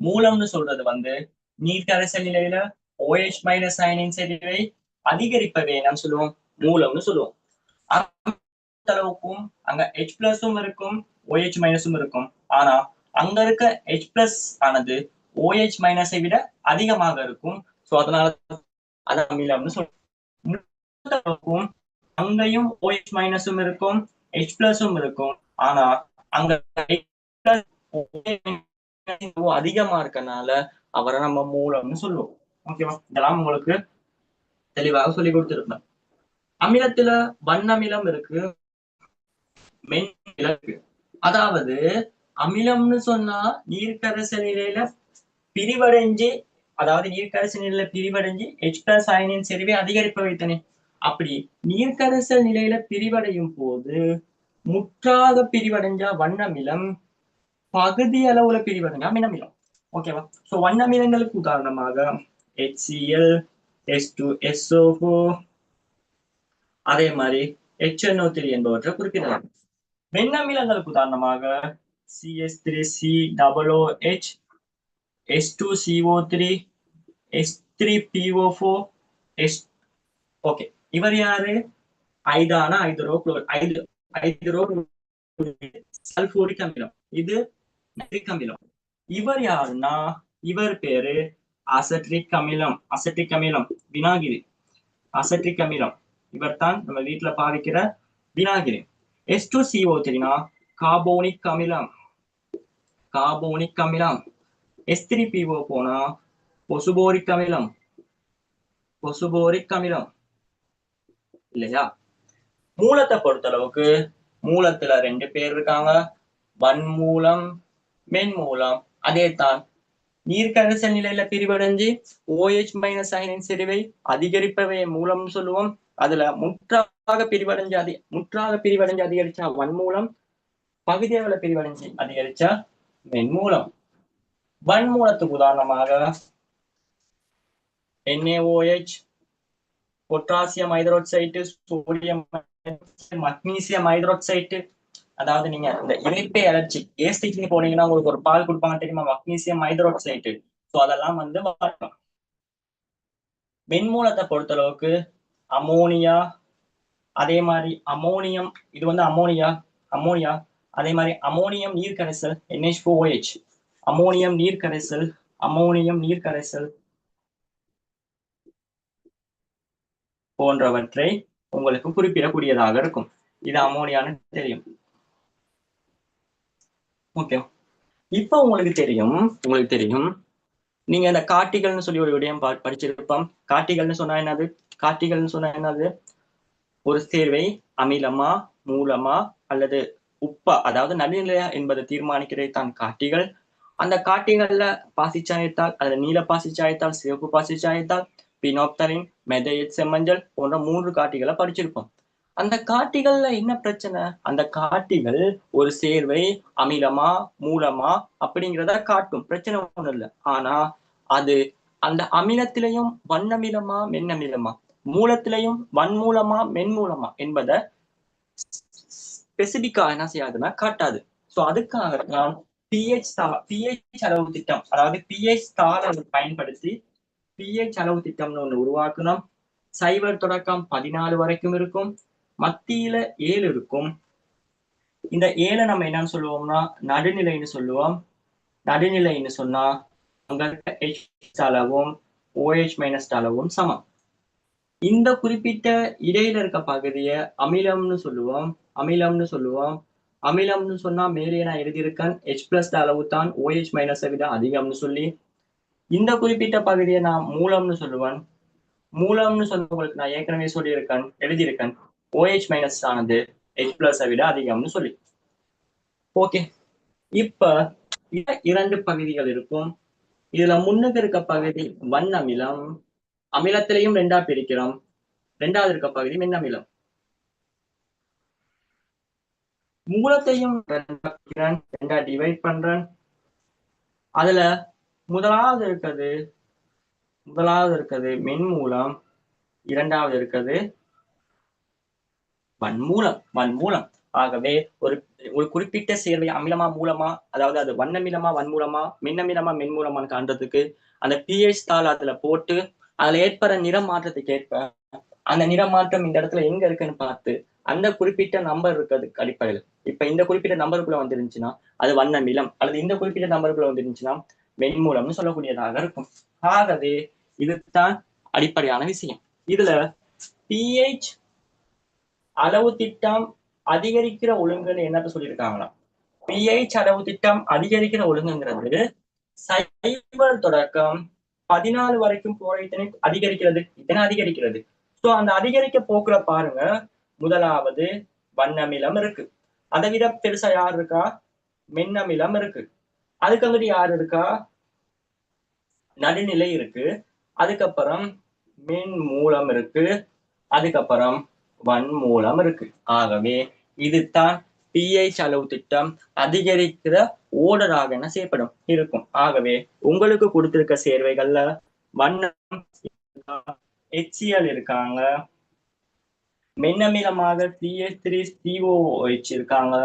மூலம்னு சொல்றது நீர்க்கரைசல் நிலையில OH- அயனின் செறிவை அதிகரிப்பவை என்ன சொல்லுவோம்? மூலம்னு சொல்லுவோம். அளவுக்கும் அங்க H+ இருக்கும், OH- இருக்கும். ஆனா அங்க இருக்க H+ ஆனது OH- விட அதிகமாக இருக்கும். சோ அதனால அது அமிலம்னு சொல்லுவோம். அங்கேயும் OH- இருக்கும், H+ இருக்கும். ஆனா அங்க அதிகமா இருக்கனால அவரை நம்ம மூலம்னு சொல்லுவோம். ஓகேவா? இதெல்லாம் உங்களுக்கு தெளிவாக சொல்லி கொடுத்திருப்பேன். அமிலத்துல வண்ணமிலம் இருக்கு, மென்னிலம் இருக்கு. அதாவது அமிலம்னு சொன்னா நீர்க்கரைசல் நிலையில பிரிவடைஞ்சு H+ அயனின் செறிவை அதிகரிப்ப வைத்தனே. அப்படி நீர்க்கரைசல் நிலையில பிரிவடையும் போது முற்றாக பிரிவடைஞ்சா வண்ணமிலம், பகுதி அளவுல பிரிவடைஞ்சா மின்னமிலம். ஓகேவா? சோ வண்ணமிலங்களுக்கு உதாரணமாக HCl, H2SO4, அதே மாதிரி HNO3 என்பவற்றை குறிப்பிடலாம். வெண்ணமிலங்களுக்கு உதாரணமாக CH3COOH, H2CO3, H3PO4, ஓகே. இவர் யாரு? ஐதான ஐதரோ சல்பூரிக் அமிலம். இது நைட்ரிக் அமிலம். இவர் யாருன்னா இவர் பேரு அசட்ரிக் அமிலம் வினாகிரி. அசட்ரிக் அமிலம் இவர் தான் நம்ம வீட்டுல பாவிக்கிற வினாகிரி. H2CO3 கார்போனிக் அமிலம். H3PO போனா பொசுபோரிக் அமிலம் இல்லையா? மூலத்தை பொறுத்தளவுக்கு மூலத்துல 2 பேர் இருக்காங்க, வன்மூலம், மென்மூலம். அதே தான் நீர்க்கரைசல் நிலையில பிரிவடைஞ்சு OH மைனஸ் அயனின் செறிவை அதிகரிப்பவே மூலம்னு சொல்லுவோம். அதுல முற்றாக பிரிவடைஞ்சு அதிகரிச்சா வன்மூலம், பகுதி அளவுல பிரிவடைஞ்சு அதிகரிச்சா மென்மூலம். வன்மூலத்துக்கு உதாரணமாக NaOH, potassium hydroxide, sodium, magnesium hydroxide. அதாவது நீங்க இந்த இணைப்பை அலர்ச்சி ஏஸ்டிக்கு போனீங்கன்னா உங்களுக்கு ஒரு பால் கொடுப்பாங்க தெரியுமா, மக்னீசியம் ஹைட்ரோக்சைடு. ஸோ அதெல்லாம் வந்து மென்மூலத்தை பொறுத்தளவுக்கு அமோனியா, அதே மாதிரி அமோனியம், இது வந்து அமோனியா, அதே மாதிரி அமோனியம் நீர்க்கரைசல் NH4OH, அமோனியம் நீர்க்கரைசல் போன்றவற்றை உங்களுக்கு குறிப்பிடக்கூடியதாக இருக்கும். இது அமோனியான்னு தெரியும். ஓகே, இப்ப உங்களுக்கு தெரியும் நீங்க இந்த காட்டிகள்னு சொல்லி ஒரு விடயம் படிச்சிருப்போம். காட்டிகள்னு சொன்னா என்னது? ஒரு சேர்வை அமிலமா, மூலமா அல்லது உப்பா, அதாவது நடுநிலையா என்பதை தீர்மானிக்கிறது தான் காட்டிகள். அந்த காட்டிகள்ல பாசிச்சாயத்தால், அதுல நீல பாசிச்சாயத்தால், சிவப்பு பாசிச்சாயத்தால், பினோப்தலின், மெதையட் செம்மஞ்சள் போன்ற 3 காட்டிகளை படிச்சிருப்போம். அந்த காட்டிகள்ல என்ன பிரச்சனை? அந்த காட்டிகள் ஒரு சேர்வை அமிலமா, மூலமா அப்படிங்கிறத காட்டும், பிரச்சனை ஒண்ணும் இல்லை. ஆனா அது அந்த அமிலத்திலையும் வண்ணமிலமா, மென்னமிலமா, மூலத்திலையும் வன்மூலமா, மென்மூலமா என்பதை ஸ்பெசிபிக்கா என்ன செய்யாதுன்னா காட்டாது. சோ அதுக்காக நான் pH அளவு திட்டம், அதாவது pH தாளை பயன்படுத்தி pH அளவு திட்டம்னு ஒண்ணு உருவாக்கணும். 0 தொடக்கம் 14 வரைக்கும் இருக்கும், மத்தியில 7 இருக்கும். இந்த 7 நம்ம என்னன்னு சொல்லுவோம்னா நடுநிலைன்னு சொல்லுவோம். நடுநிலைன்னு சொன்னா H அளவும் OH மைனஸ் அளவும் சமம். இந்த குறிப்பிட்ட இடையில இருக்க பகுதியை அமிலம்னு சொல்லுவோம். அமிலம்னு சொன்னா மேலே நான் எழுதியிருக்கேன் H+ அளவு தான் OH மைனஸை விட அதிகம்னு சொல்லி. இந்த குறிப்பிட்ட பகுதியை நான் மூலம்னு சொல்லுவேன். மூலம்னு சொல்றவங்களுக்கு நான் ஏற்கனவே எழுதியிருக்கேன் OH மைனஸ் ஆனது H+ விட அதிகம்னு சொல்லி. ஓகே, இப்ப 2 பகுதிகள் இருக்கும். இதுல முன்னுக்கு இருக்க பகுதி வன் அமிலம், அமிலத்திலையும் 2ஆ பிரிக்கிறோம். 2வது இருக்க பகுதி மென்னமிலம். மூலத்தையும் 2ஆ டிவைட் பண்றேன். அதுல முதலாவது இருக்கிறது மென்மூலம், 2வது இருக்கிறது வன்மூலம். ஆகவே ஒரு குறிப்பிட்ட சேர்வை அமிலமா, மூலமா, அதாவது அது வண்ணமிலமா, வன்மூலமா, மென்னமிலமா, மென்மூலமான்னு காண்றதுக்கு அந்த pH தாள் அதுல போட்டு அதுல ஏற்படுற நிறம் மாற்றத்துக்கு ஏற்ப அந்த நிறம் மாற்றம் இந்த இடத்துல எங்க இருக்குன்னு பார்த்து அந்த குறிப்பிட்ட நம்பர் இருக்கிறதுக்கு அடிப்படையில், இப்ப இந்த குறிப்பிட்ட நம்பருக்குள்ள வந்துருந்துச்சுன்னா அது வண்ணமிலம், அல்லது இந்த குறிப்பிட்ட நம்பருக்குள்ள வந்துருந்துச்சுன்னா மென்மூலம்னு சொல்லக்கூடியதாக இருக்கும். ஆகவே இதுதான் அடிப்படையான விஷயம். இதுல pH அளவு திட்டம் அதிகரிக்கிற ஒழுங்குன்னு என்னத்த சொல்லியிருக்காங்களா? pH அளவு திட்டம் அதிகரிக்கிற ஒழுங்குங்கிறது 0 தொடக்கம் 14 வரைக்கும் போற இத்தனை அதிகரிக்கிறது. சோ அந்த அதிகரிக்க போக்குல பாருங்க, முதலாவது வண்ணமிலம் இருக்கு, அதை விட பெருசா யார் இருக்கா? மென்னமிலம் இருக்கு. அதுக்கு அங்கிட்டு யார் இருக்கா? நடுநிலை இருக்கு. அதுக்கப்புறம் மென்மூலம் இருக்கு. அதுக்கப்புறம் வன்மூலம் இருக்கு. ஆகவே இதுதான் pH அளவு திட்டம் அதிகரிக்கிற ஓர்டராக என்ன செய்யப்படும் இருக்கும். ஆகவே உங்களுக்கு கொடுத்திருக்க சேர்வைகள்ல வண்ணம் HCl இருக்காங்க, மென்னமிலமாக CH3COOH இருக்காங்க.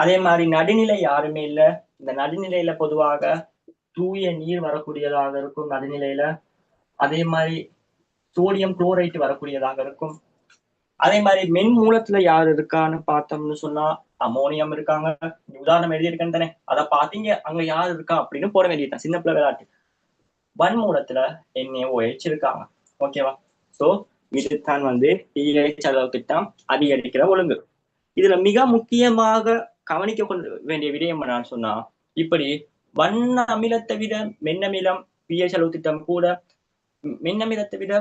அதே மாதிரி நடுநிலை யாருமே இல்லை. இந்த நடுநிலையில பொதுவாக தூய நீர் வரக்கூடியதாக இருக்கும் நடுநிலையில. அதே மாதிரி சோடியம் குளோரைட் வரக்கூடியதாக இருக்கும். அதே மாதிரி மென் மூலத்துல யார் இருக்கான்னு பார்த்தோம்னு சொன்னா அமோனியம் இருக்காங்க. உதாரணம் எழுதியிருக்கேன்னு தானே, அதை பார்த்தீங்க அங்க யார் இருக்கா அப்படின்னு போட வேண்டியதுதான், சின்ன பிள்ளை விளையாட்டு. வன் மூலத்துல NaOH இருக்காங்க. ஓகேவா? சோ இதுதான் வந்து pH அளவு திட்டம் அதிகரிக்கிற ஒழுங்கு. இதுல மிக முக்கியமாக கவனிக்க கொள்ள வேண்டிய விடயம் என்னன்னு சொன்னா, இப்படி வண்ண அமிலத்தை விட மென்னமிலம் pH அளவு திட்டம் கூட, மென்னமிலத்தை விட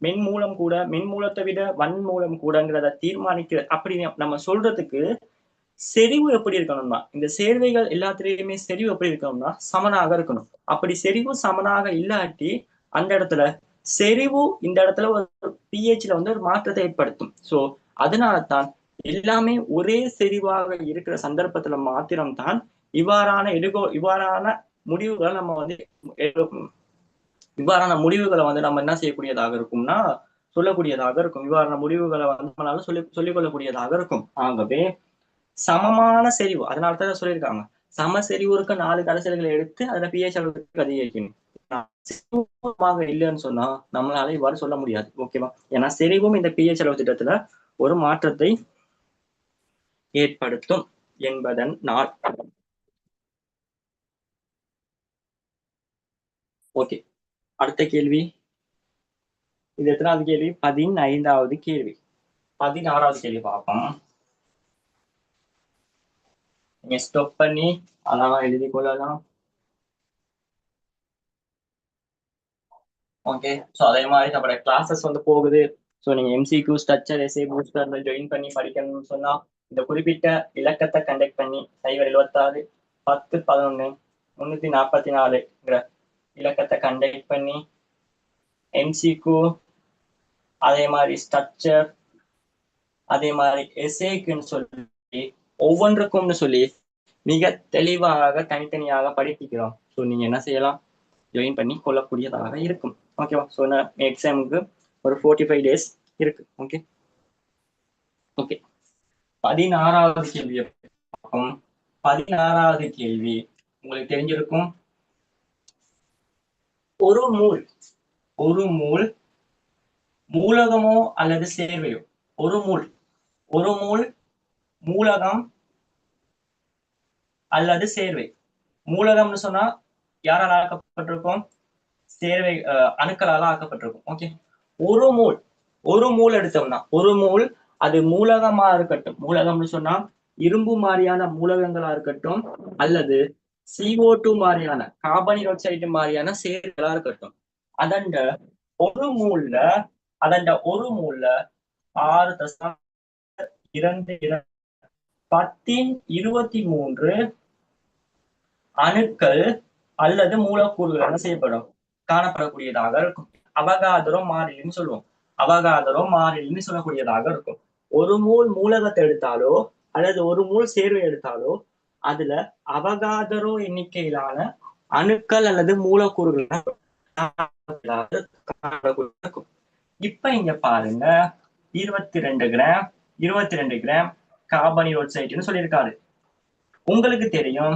மென்மூலம் கூட, மென்மூலத்தை விட வன்மூலம் கூடங்கிறத தீர்மானிக்கிற அப்படி நம்ம சொல்றதுக்கு செறிவு எப்படி இருக்கணும்னா, இந்த சேர்வைகள் எல்லாத்திலையுமே செறிவு எப்படி இருக்கணும்னா சமனாக இருக்கணும். அப்படி செறிவு சமனாக இல்லாட்டி அந்த இடத்துல செறிவு இந்த இடத்துல ஒரு pHல வந்து ஒரு மாற்றத்தை ஏற்படுத்தும். சோ அதனாலதான் எல்லாமே ஒரே செறிவாக இருக்கிற சந்தர்ப்பத்துல மாத்திரம்தான் இவ்வாறான முடிவுகளை நம்ம வந்து இவ்வாறான முடிவுகளை வந்து நம்ம என்ன செய்யக்கூடியதாக இருக்கும்னா சொல்லக்கூடியதாக இருக்கும். இவ்வாறான முடிவுகளை வந்து நம்மளால சொல்லிக் கொள்ளக்கூடியதாக இருக்கும். ஆகவே சமமான செறிவு, அதனாலதான் சொல்லியிருக்காங்க சம செறிவு இருக்க 4 கரைசல்களை எடுத்து அதுல pH அளவுக்கு அதிகரிக்கணும். இல்லைன்னு சொன்னா நம்மளால இவ்வாறு சொல்ல முடியாது. ஓகேவா? ஏன்னா செறிவும் இந்த pH அளவு திட்டத்துல ஒரு மாற்றத்தை ஏற்படுத்தும் என்பதன் நாள். ஓகே, அடுத்த கேள்வி. இது எத்தனாவது கேள்வி? 15வது கேள்வி. 16வது கேள்வி பார்ப்போம். நீங்க ஸ்டாப் பண்ணி அதெல்லாம் எழுதி கொள்ளலாம். ஓகே, ஸோ அதே மாதிரி நம்மளோட கிளாஸஸ் வந்து போகுது. ஸோ நீங்க MCQ ஸ்ட்ரக்சர் எஸ்ஏ பூஸ்டர்ல ஜாயின் பண்ணி படிக்கணும்னு சொன்னா இந்த குறிப்பிட்ட இலக்கத்தை கண்டக்ட் பண்ணி 076 10 11 344ங்கிற இலக்கத்தை கண்டக்ட் பண்ணி MCQ அதே மாதிரி ஸ்ட்ரக்சர் அதே மாதிரி எஸ்ஏக்குன்னு சொல்லி ஒவ்வொன்றுக்கும்னு சொல்லி மிக தெளிவாக தனித்தனியாக படிப்பிக்கிறோம். ஸோ நீங்க என்ன செய்யலாம், ஜாயின் பண்ணி கொள்ளக்கூடியதாக இருக்கும். ஓகேவா? ஸோ எக்ஸாமுக்கு ஒரு 45 days இருக்கு. ஓகே ஓகே 16வது கேள்வி. 16வது கேள்வி உங்களுக்கு தெரிஞ்சிருக்கும். ஒரு மூல் மூலகமோ அல்லது சேர்வையோ, ஒரு மூல் மூலகம் அல்லது சேர்வை. மூலகம்னு சொன்னா யாரால் ஆக்கப்பட்டிருக்கும்? சேர்வை அணுக்களால் ஆக்கப்பட்டிருக்கும். ஓகே, ஒரு மூல் எடுத்தோம்னா ஒரு மூல் அது மூலகமா இருக்கட்டும், மூலகம்னு சொன்னா இரும்பு மாதிரியான மூலகங்களா இருக்கட்டும் அல்லது CO2 மாதிரியான கார்பன் ஆக்சைடு மாதிரியான சேர்களா இருக்கட்டும், அதண்ட ஒரு மூல்ல 6.22 1023 அணுக்கள் அல்லது மூலக்கூறுகள் என்ன செய்யப்படும், காணப்படக்கூடியதாக இருக்கும். அவகாதரோ மாறிலின்னு சொல்லுவோம். அவகாதரோ மாறிலின்னு சொல்லக்கூடியதாக இருக்கும். ஒரு மூல் மூலகத்தை எடுத்தாலோ அல்லது ஒரு மூல் சேர்வை எடுத்தாலோ அதுல அவகாதரோ எண்ணிக்கையிலான அணுக்கள் அல்லது மூலக்கூறுகள் இருக்கும். இப்ப இங்க பாருங்க, 22 கிராம் கார்பன் ஆக்சைடுன்னு சொல்லியிருக்காரு. உங்களுக்கு தெரியும்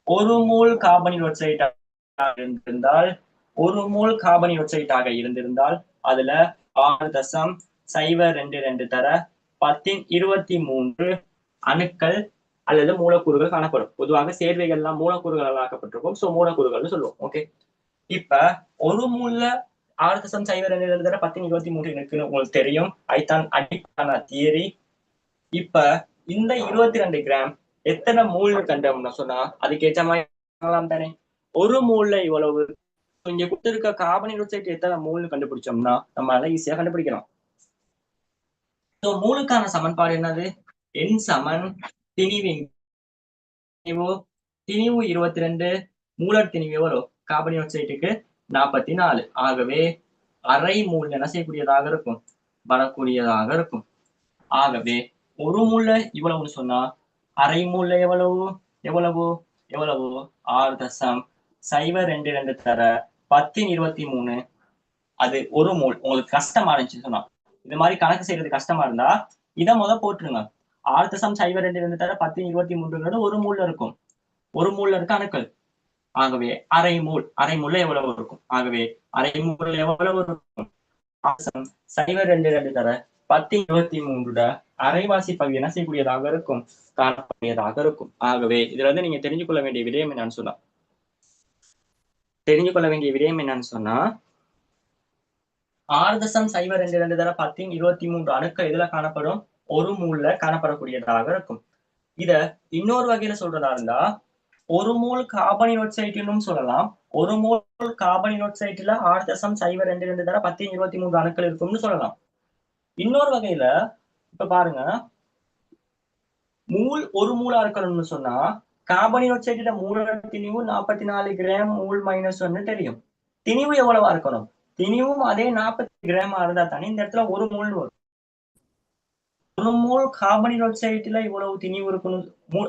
ஒரு மூல் கார்பன் ஆக்சைடு இருந்திருந்தால் அதுல 6.022 தர 1023 அணுக்கள் அல்லது மூலக்கூறுகள் காணப்படும். பொதுவாக சேர்வைகள்லாம் மூலக்கூறுகள் ஆக்கப்பட்டிருக்கும். சோ மூலக்கூறுகள்னு சொல்லுவோம். ஓகே, இப்ப ஒரு மூல்ல 6.022 தர 1023 இருக்குன்னு உங்களுக்கு தெரியும். ஐத்தான் அடிப்படையான தியரி. இப்ப இந்த 22 கிராம் எத்தனை மூல் கண்டோம்னு சொன்னா அதுக்கு ஏற்ற மாதிரி தானே. ஒரு மூல்ல இவ்வளவு, இங்க கொடுத்திருக்க கார்பன் ஆக்சைடு எத்தனை மூல் கண்டுபிடிச்சோம்னா நம்மளால ஈஸியா கண்டுபிடிக்கலாம். மூலுக்கான சமன்பாடு என்னது? எண் சமன் திணிவு 22 மூலர் திணிவு எவ்வளோ? கார்பன் ஆக்சைடுக்கு 44. ஆகவே அரை மூல் என்ன செய்யக்கூடியதாக இருக்கும், வரக்கூடியதாக இருக்கும். ஆகவே ஒரு மூல்ல இவ்வளவுன்னு சொன்னா அரை மூல்ல எவ்வளவு 6.022 தர 1023. அது ஒரு மூல். உங்களுக்கு கஷ்டமா இருந்துச்சு சொன்னா இது மாதிரி கணக்கு செய்யறது கஷ்டமா இருந்தா இதை போட்டுருங்க. 6.02 தர 1023 ஒரு மூல்ல இருக்கும். ஒரு மூல்ல இருக்க அணுக்கள். ஆகவே அரை மூல், அரை மூல்ல எவ்வளவு இருக்கும்? ஆகவே அரை மூல் எவ்வளவு இருக்கும்? 0.2 தர 1023 அரைவாசி பகுதி என்ன செய்யக்கூடியதாக இருக்கும்? காணக்கூடியதாக இருக்கும். ஆகவே இதுல இருந்து நீங்க தெரிஞ்சு கொள்ள வேண்டிய விடயம் என்னன்னு சொன்னா தெரிஞ்சு கொள்ள வேண்டிய விடயம் என்னன்னு சொன்னா 6.02 தர 1023 அணுக்கள் எதுல காணப்படும்? ஒரு மூல்ல காணப்படக்கூடியதாக இருக்கும். இத இன்னொரு வகையில சொல்றதா இருந்தா ஒரு மூல் கார்பனினோக்சைடுன்னு சொல்லலாம். ஒரு மூல் கார்பனினோக்சைடுல 6.02 தர 1023 அணுக்கள் இருக்கும்னு சொல்லலாம். இன்னொரு வகையில இப்ப பாருங்க, மூல் ஒரு மூலா இருக்கணும்னு சொன்னா கார்பனினோக்சைடுல மூலோட திணிவு 44 கிராம் மூல் -1 தெரியும். திணிவு எவ்வளவா இருக்கணும்? திணிவும் அதே 40 கிராமா இருந்தா தானே இந்த இடத்துல ஒரு மூல் வரும். ஒரு மூல் கார்பனினோக்சைடுல இவ்வளவு திணிவு இருக்கணும்,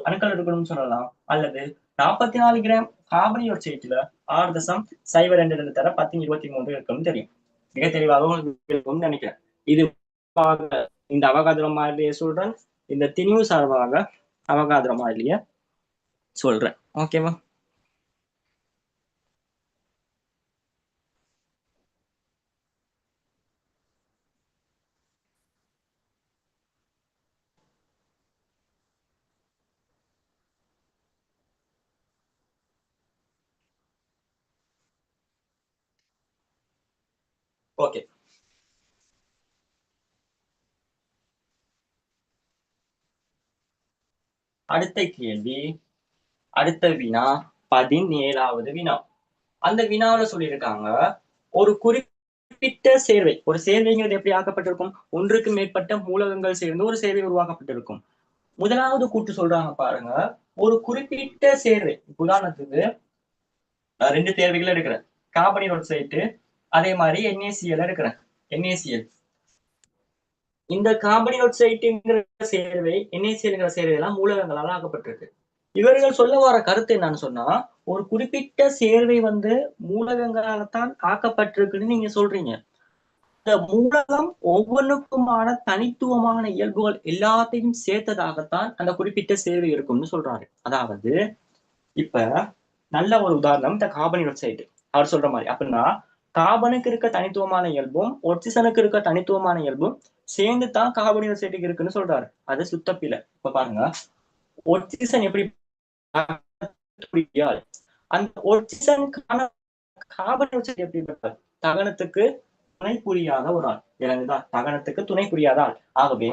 அணுக்கள் இருக்கணும்னு சொல்லலாம். அல்லது 44 கிராம் கார்பனினோக்சைடுல 6.02 தர 1023 இருக்குன்னு தெரியும். மிக தெளிவாக உங்களுக்கு இருக்கும்னு நினைக்கிறேன். இது இந்த அவகாதிரோ மாறிலியை சொல்றேன். இந்த திணிவு சார்பாக அவகாதிரோ மாறிலிய சொல்றேன். ஓகேவா? ஓகே. அடுத்த கேள்வி, அடுத்த வினா 17வது வினா. அந்த வினாவில் சொல்லியிருக்காங்க, ஒரு குறிப்பிட்ட சேர்வை, ஒரு சேர்வைங்கிறது எப்படி ஆக்கப்பட்டிருக்கும்? ஒன்றுக்கு மேற்பட்ட மூலகங்கள் சேர்ந்து ஒரு சேர்வை உருவாக்கப்பட்டிருக்கும். முதலாவது கூட்டு சொல்றாங்க பாருங்க, ஒரு குறிப்பிட்ட சேர்வை. உதாரணத்துக்கு 2 சேர்வைகள் எடுக்கிறேன். கார்பனீரொக்சைட்டு அதே மாதிரி NaCl எடுக்கிறேன். NaCl. இந்த கார்பனீரொக்சைட்டுங்கிற சேர்வை, NaClங்கிற சேர்வை எல்லாம் மூலகங்களால் ஆக்கப்பட்டிருக்கு. இவர்கள் சொல்ல வர கருத்து என்னன்னு சொன்னா, ஒரு குறிப்பிட்ட சேர்வை மூலகங்களால்தான் ஆக்கப்பட்டிருக்குன்னு நீங்க சொல்றீங்க. இந்த மூலகம் ஒவ்வொன்றுக்குமான தனித்துவமான இயல்புகள் எல்லாத்தையும் சேர்த்ததாகத்தான் அந்த குறிப்பிட்ட சேர்வை இருக்கும்னு சொல்றாரு. அதாவது இப்ப நல்ல ஒரு உதாரணம் இந்த கார்பனீரொக்சைடு. அவர் சொல்ற மாதிரி அப்படின்னா, கார்பனுக்கு இருக்க தனித்துவமான இயல்பும் ஒட்சிசனுக்கு இருக்க தனித்துவமான இயல்பும் சேர்ந்து தான் கார்பனீரொக்சைடுக்கு இருக்குன்னு சொல்றாரு. அது சுத்தப்பிழை. இப்ப பாருங்க, ஒட்சிசன் எப்படி அந்த ஒட்சிசனுக்கான கார்பனீரொக்சைடு எப்படி தகனத்துக்கு துணை புரியாத ஒரு ஆள். இறங்குதா? தகனத்துக்கு துணை புரியாத ஆள். ஆகவே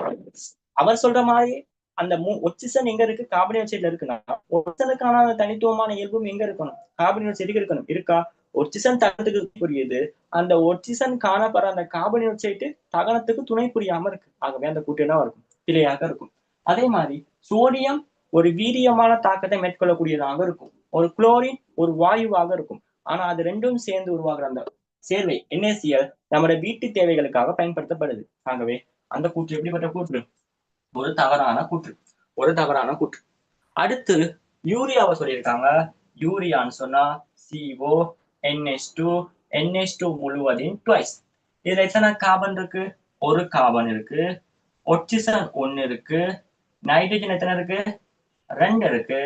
அவர் சொல்ற மாதிரி அந்த ஒட்சிசன் எங்க இருக்கு? கார்பனீரொக்சைடுல இருக்குன்னா ஒட்சிசனுக்கான தனித்துவமான இயல்பும் எங்க இருக்கணும்? கார்பனீரொக்சைடுக்கு இருக்கணும். இருக்கா? ஒட்சிசன் தகனத்துக்கு புரியுது. அந்த ஒட்சிசன் காணப்படுற அந்த கார்பனீரொக்சைடு தகனத்துக்கு துணை புரியாம இருக்கு. ஆகவே அந்த கூட்டு என்ன இருக்கும்? பிழையாக இருக்கும். அதே மாதிரி சோடியம் ஒரு வீரியமான தாக்கத்தை மேற்கொள்ளக்கூடியதாக இருக்கும். ஒரு குளோரின் ஒரு வாயுவாக இருக்கும். ஆனா அது ரெண்டும் சேர்ந்து உருவாகிற அந்த சேர்வை NaCl நம்முடைய வீட்டு தேவைகளுக்காக பயன்படுத்தப்படுது. ஆகவே அந்த கூற்று எப்படிப்பட்ட கூற்று? ஒரு தவறான கூற்று. ஒரு தவறான கூற்று. அடுத்து யூரியாவை சொல்லியிருக்காங்க. யூரியான்னு சொன்னா CO NH2 NH2 முழுவதின் ட்வைஸ். இதுல எத்தனை கார்பன் இருக்கு? ஒரு கார்பன் இருக்கு. ஒட்சிசன் 1 இருக்கு. நைட்ரஜன் எத்தனை இருக்கு? 2 இருக்கு.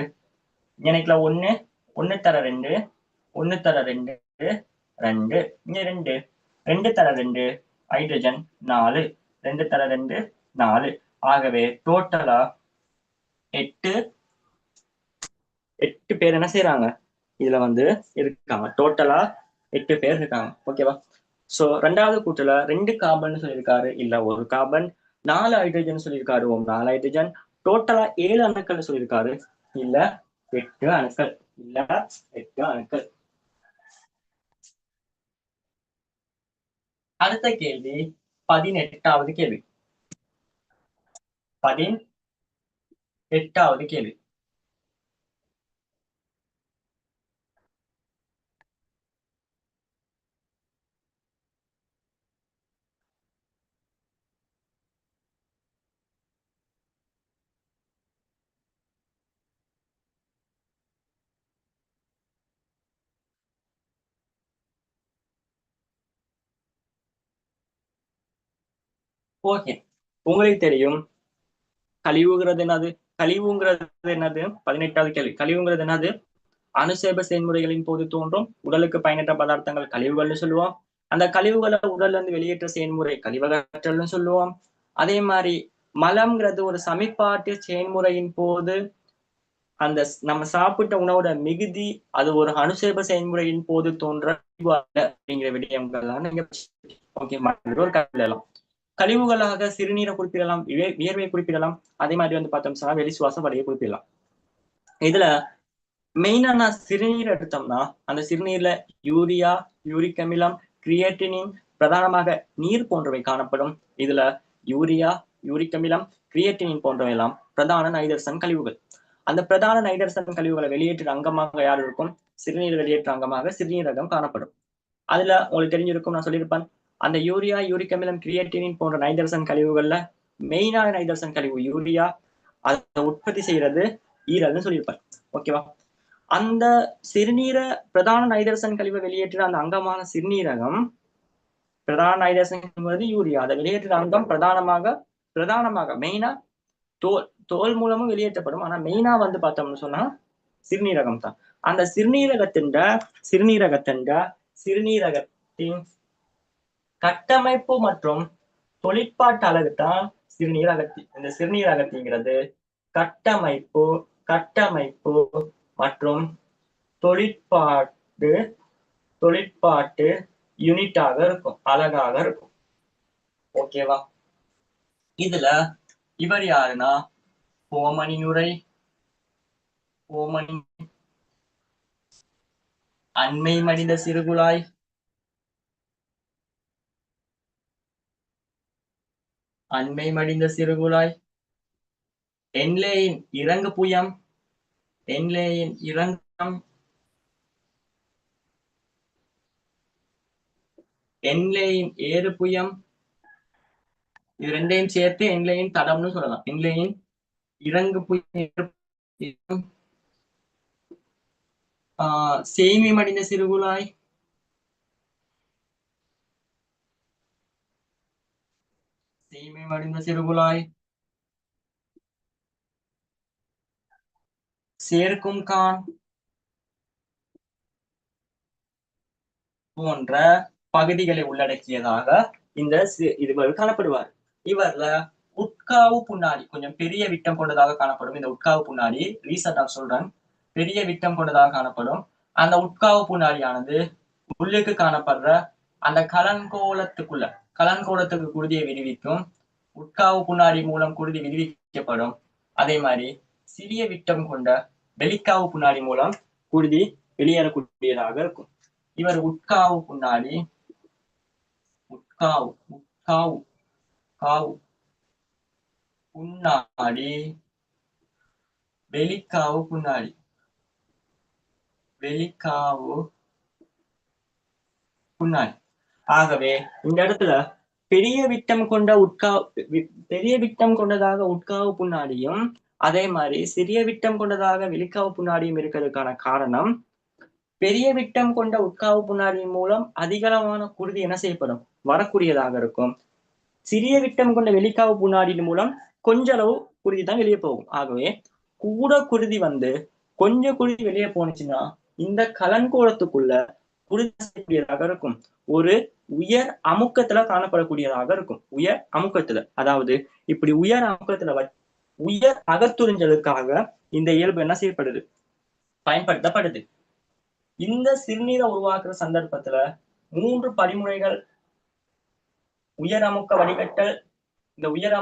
எனக்குல 1 1 தர 2 1 தர 2 2 இங்க 2 2 தர 2 ஹைட்ரஜன் 4 2 தர 2 4. ஆகவே டோட்டலா 8 பேர் என்ன செய்யறாங்க? இதுல இருக்காங்க. டோட்டலா 8 பேர் இருக்காங்க. ஓகேவா? சோ 2வது கூட்டுல 2 கார்பன் சொல்லியிருக்காரு, இல்ல ஒரு கார்பன். 4 ஹைட்ரஜன் சொல்லியிருக்காரு, 4 ஹைட்ரஜன். டோட்டலா 7 அணுக்கள் சொல்லியிருக்காரு, இல்ல 8 அணுக்கள். இல்ல 8 அணுக்கள். அடுத்த கேள்வி 18வது கேள்வி. 18வது கேள்வி. ஓகே, உங்களுக்கு தெரியும் கழிவுங்கிறது என்னது? கழிவுங்கிறது என்னது? 18வது கேள்வி. கழிவுங்கிறது என்னது? அனுசேப செயல்முறைகளின் போது தோன்றும் உடலுக்கு பயனற்ற பதார்த்தங்கள் கழிவுகள்னு சொல்லுவோம். அந்த கழிவுகளை உடல்ல இருந்து வெளியேற்ற செயல்முறை கழிவகற்றல்னு சொல்லுவோம். அதே மாதிரி மலம்ங்கிறது ஒரு சமிபாட்டு செயல்முறையின் போது அந்த நம்ம சாப்பிட்ட உணவோட மிகுதி அது ஒரு அனுசேப செயல்முறையின் போது தோன்ற அப்படிங்கிற விடயங்கள்லாம் நீங்க ஓகே ஒரு கழிவுகளெல்லாம் கழிவுகளாக சிறுநீரை குறிப்பிடலாம், வியர்வை குறிப்பிடலாம். அதே மாதிரி வந்து பார்த்தோம் சொன்னா வெளி சுவாச வழியை குறிப்பிடலாம். இதுல மெயினா நான் சிறுநீர் எடுத்தோம்னா அந்த சிறுநீர்ல யூரியா, யூரிக் அமிலம், கிரியேட்டினின் பிரதானமாக நீர் போன்றவை காணப்படும். இதுல யூரியா, யூரிக் அமிலம், கிரியேட்டினின் போன்றவை எல்லாம் பிரதான நைதர்சன் கழிவுகள். அந்த பிரதான நைதர்சன் கழிவுகளை வெளியேற்ற அங்கமாக யார் இருக்கும்? சிறுநீர் வெளியேற்ற அங்கமாக சிறுநீரகம் காணப்படும். அதுல உங்களுக்கு தெரிஞ்சிருக்கும், நான் சொல்லியிருப்பேன், அந்த யூரியா, யூரிக் அமிலம், கிரியேட்டினின் போன்ற நைதர்சன் கழிவுகள்ல மெயினான நைதர்சன் கழிவு யூரியா. அதை உற்பத்தி செய்யறது ஈரல்னு சொல்லியிருப்பேன். ஓகேவா? அந்த சிறுநீரை பிரதான நைதர்சன் கழிவை வெளியேற்ற அந்த அங்கமான சிறுநீரகம் பிரதான நைதர்சன் யூரியா அதை வெளியேற்ற அங்கம் பிரதானமாக மெயினா தோல் மூலமும் வெளியேற்றப்படும். ஆனா மெயினா வந்து பார்த்தோம்னு சொன்னா சிறுநீரகம் தான். அந்த சிறுநீரகத்தின் கட்டமைப்பு மற்றும் தொழிற்பாட்டு அலகு தான் சிறுநீரகத்தி. இந்த சிறுநீரகத்திங்கிறது கட்டமைப்பு மற்றும் தொழிற்பாட்டு யூனிட்டாக இருக்கும், அழகாக இருக்கும். ஓகேவா? இதுல இவர் யாருன்னா ஓமனி நுரை, ஓமனி, அண்மை மனித சிறுகுழாய், என்லேயின் இறங்கு புயம், என்லேயின் ஏறு புயம், இது ரெண்டையும் சேர்த்து என்லேயின் தடம்னு சொல்லலாம். என்லேயின் இறங்கு புயம், சேமி மடிந்த சிறுகுழாய், சேர்க்கும் கான் போன்ற பகுதிகளை உள்ளடக்கியதாக இந்த இவர் காணப்படுவார். இவர்ல உட்காவு புண்ணாடி கொஞ்சம் பெரிய விட்டம் கொண்டதாக காணப்படும். இந்த உட்காவு புண்ணாடி ரீசெண்டா சொல்றேன், பெரிய விட்டம் கொண்டதாக காணப்படும். அந்த உட்காவு புண்ணாடியானது உள்ளுக்கு காணப்படுற அந்த கலன்கோலத்துக்கு குருதியை விடுவிக்கும். உட்காவு புண்ணாடி மூலம் குருதி விடுவிக்கப்படும். அதே மாதிரி சிறிய விட்டம் கொண்ட வெளிக்காவு புண்ணாடி மூலம் குருதி வெளியேறக்கூடியதாக இருக்கும். இவர் உட்காவு புண்ணாடி, வெளிக்காவு புண்ணாடி. ஆகவே இந்த இடத்துல பெரிய விட்டம் கொண்டதாக உட்காவு புண்ணாடியும் அதே மாதிரி சிறிய விட்டம் கொண்டதாக வெளிக்காவு புண்ணாடியும் இருக்கிறதுக்கான காரணம், பெரிய விட்டம் கொண்ட உட்காவு புண்ணாடியின் மூலம் அதிகளவான குருதி என்ன செய்யப்படும்? வரக்கூடியதாக இருக்கும். சிறிய விட்டம் கொண்ட வெளிக்காவு புண்ணாடியின் மூலம் கொஞ்ச அளவு குருதி தான் வெளியே போகும். ஆகவே கூட குருதி வந்து கொஞ்சம் குருதி வெளியே போனுச்சுன்னா இந்த கலன்கோலத்துக்குள்ள குருதி செய்யக்கூடியதாக இருக்கும். ஒரு உயர் அமுக்கத்துல காணப்படக்கூடியதாக இருக்கும். உயர் அமுக்கத்துல, அதாவது இப்படி உயர் அகத்துறிஞ்சலுக்காக இந்த இயல்பு என்ன செய்யப்படுது? பயன்படுத்தப்படுது. இந்த சிறுநீரை உருவாக்குற சந்தர்ப்பத்துல 3 படிமுறைகள் உயர் அமுக்க வடிகட்டல். இந்த உயர்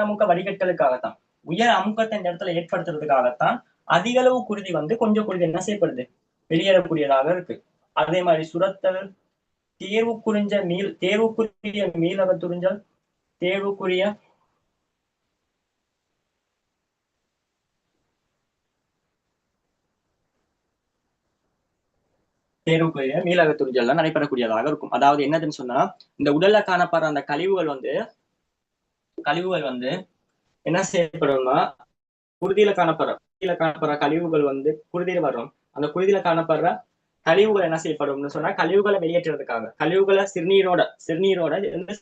அமுக்க வடிகட்டலுக்காகத்தான், உயர் அமுக்கத்தை இந்த இடத்துல ஏற்படுத்துறதுக்காகத்தான் அதிக அளவு குருதி வந்து கொஞ்சம் குருதி என்ன செய்யப்படுது? வெளியேறக்கூடியதாக இருக்கு. அதே மாதிரி சுரத்தல், தேர்வுக்குரிய மீளகத்துறிஞ்சல், தேர்வுக்குரிய மீளகத்துறிஞ்சல் தான் நடைபெறக்கூடியதாக இருக்கும். அதாவது என்னதுன்னு சொன்னா, இந்த உடல்ல காணப்படுற அந்த கழிவுகள் வந்து என்ன செய்யப்படும்னா, குருதியில காணப்படுற கழிவுகள் வந்து குருதியில வரும். அந்த குருதியில காணப்படுற கழிவுகள் என்ன செய்யப்படும்னு சொன்னா கழிவுகளை வெளியேற்றுறதுக்காக கழிவுகளை சிறுநீரோட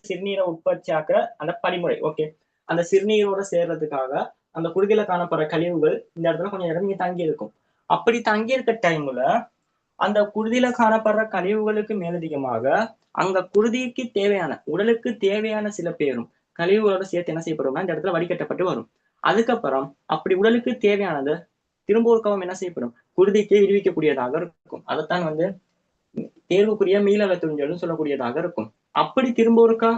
சிறுநீரை உற்பத்தியாக்குற அந்த படிமுறை. ஓகே, அந்த சிறுநீரோட சேர்றதுக்காக அந்த குருதியில காணப்படுற கழிவுகள் இந்த இடத்துல கொஞ்சம் இடம் இங்க தங்கி இருக்கும். அப்படி தங்கி இருக்க டைம்ல அந்த குருதியில காணப்படுற கழிவுகளுக்கு மேலதிகமாக அங்க குருதிக்கு தேவையான உடலுக்கு தேவையான சில பேரும் கழிவுகளோட சேர்த்து என்ன செய்யப்படும்னா இந்த இடத்துல வடிகட்டப்பட்டு வரும். அதுக்கப்புறம் அப்படி உடலுக்கு தேவையானது திரும்ப ஒருக்கவும் என்ன செய்யப்படும், குருதிக்கு விடுவிக்கக்கூடியதாக இருக்கும். அதைத்தான் வந்து தேர்வுக்குரிய மீளக துணிஞ்சல்னு சொல்லக்கூடியதாக இருக்கும். அப்படி திரும்ப ஒருக்கா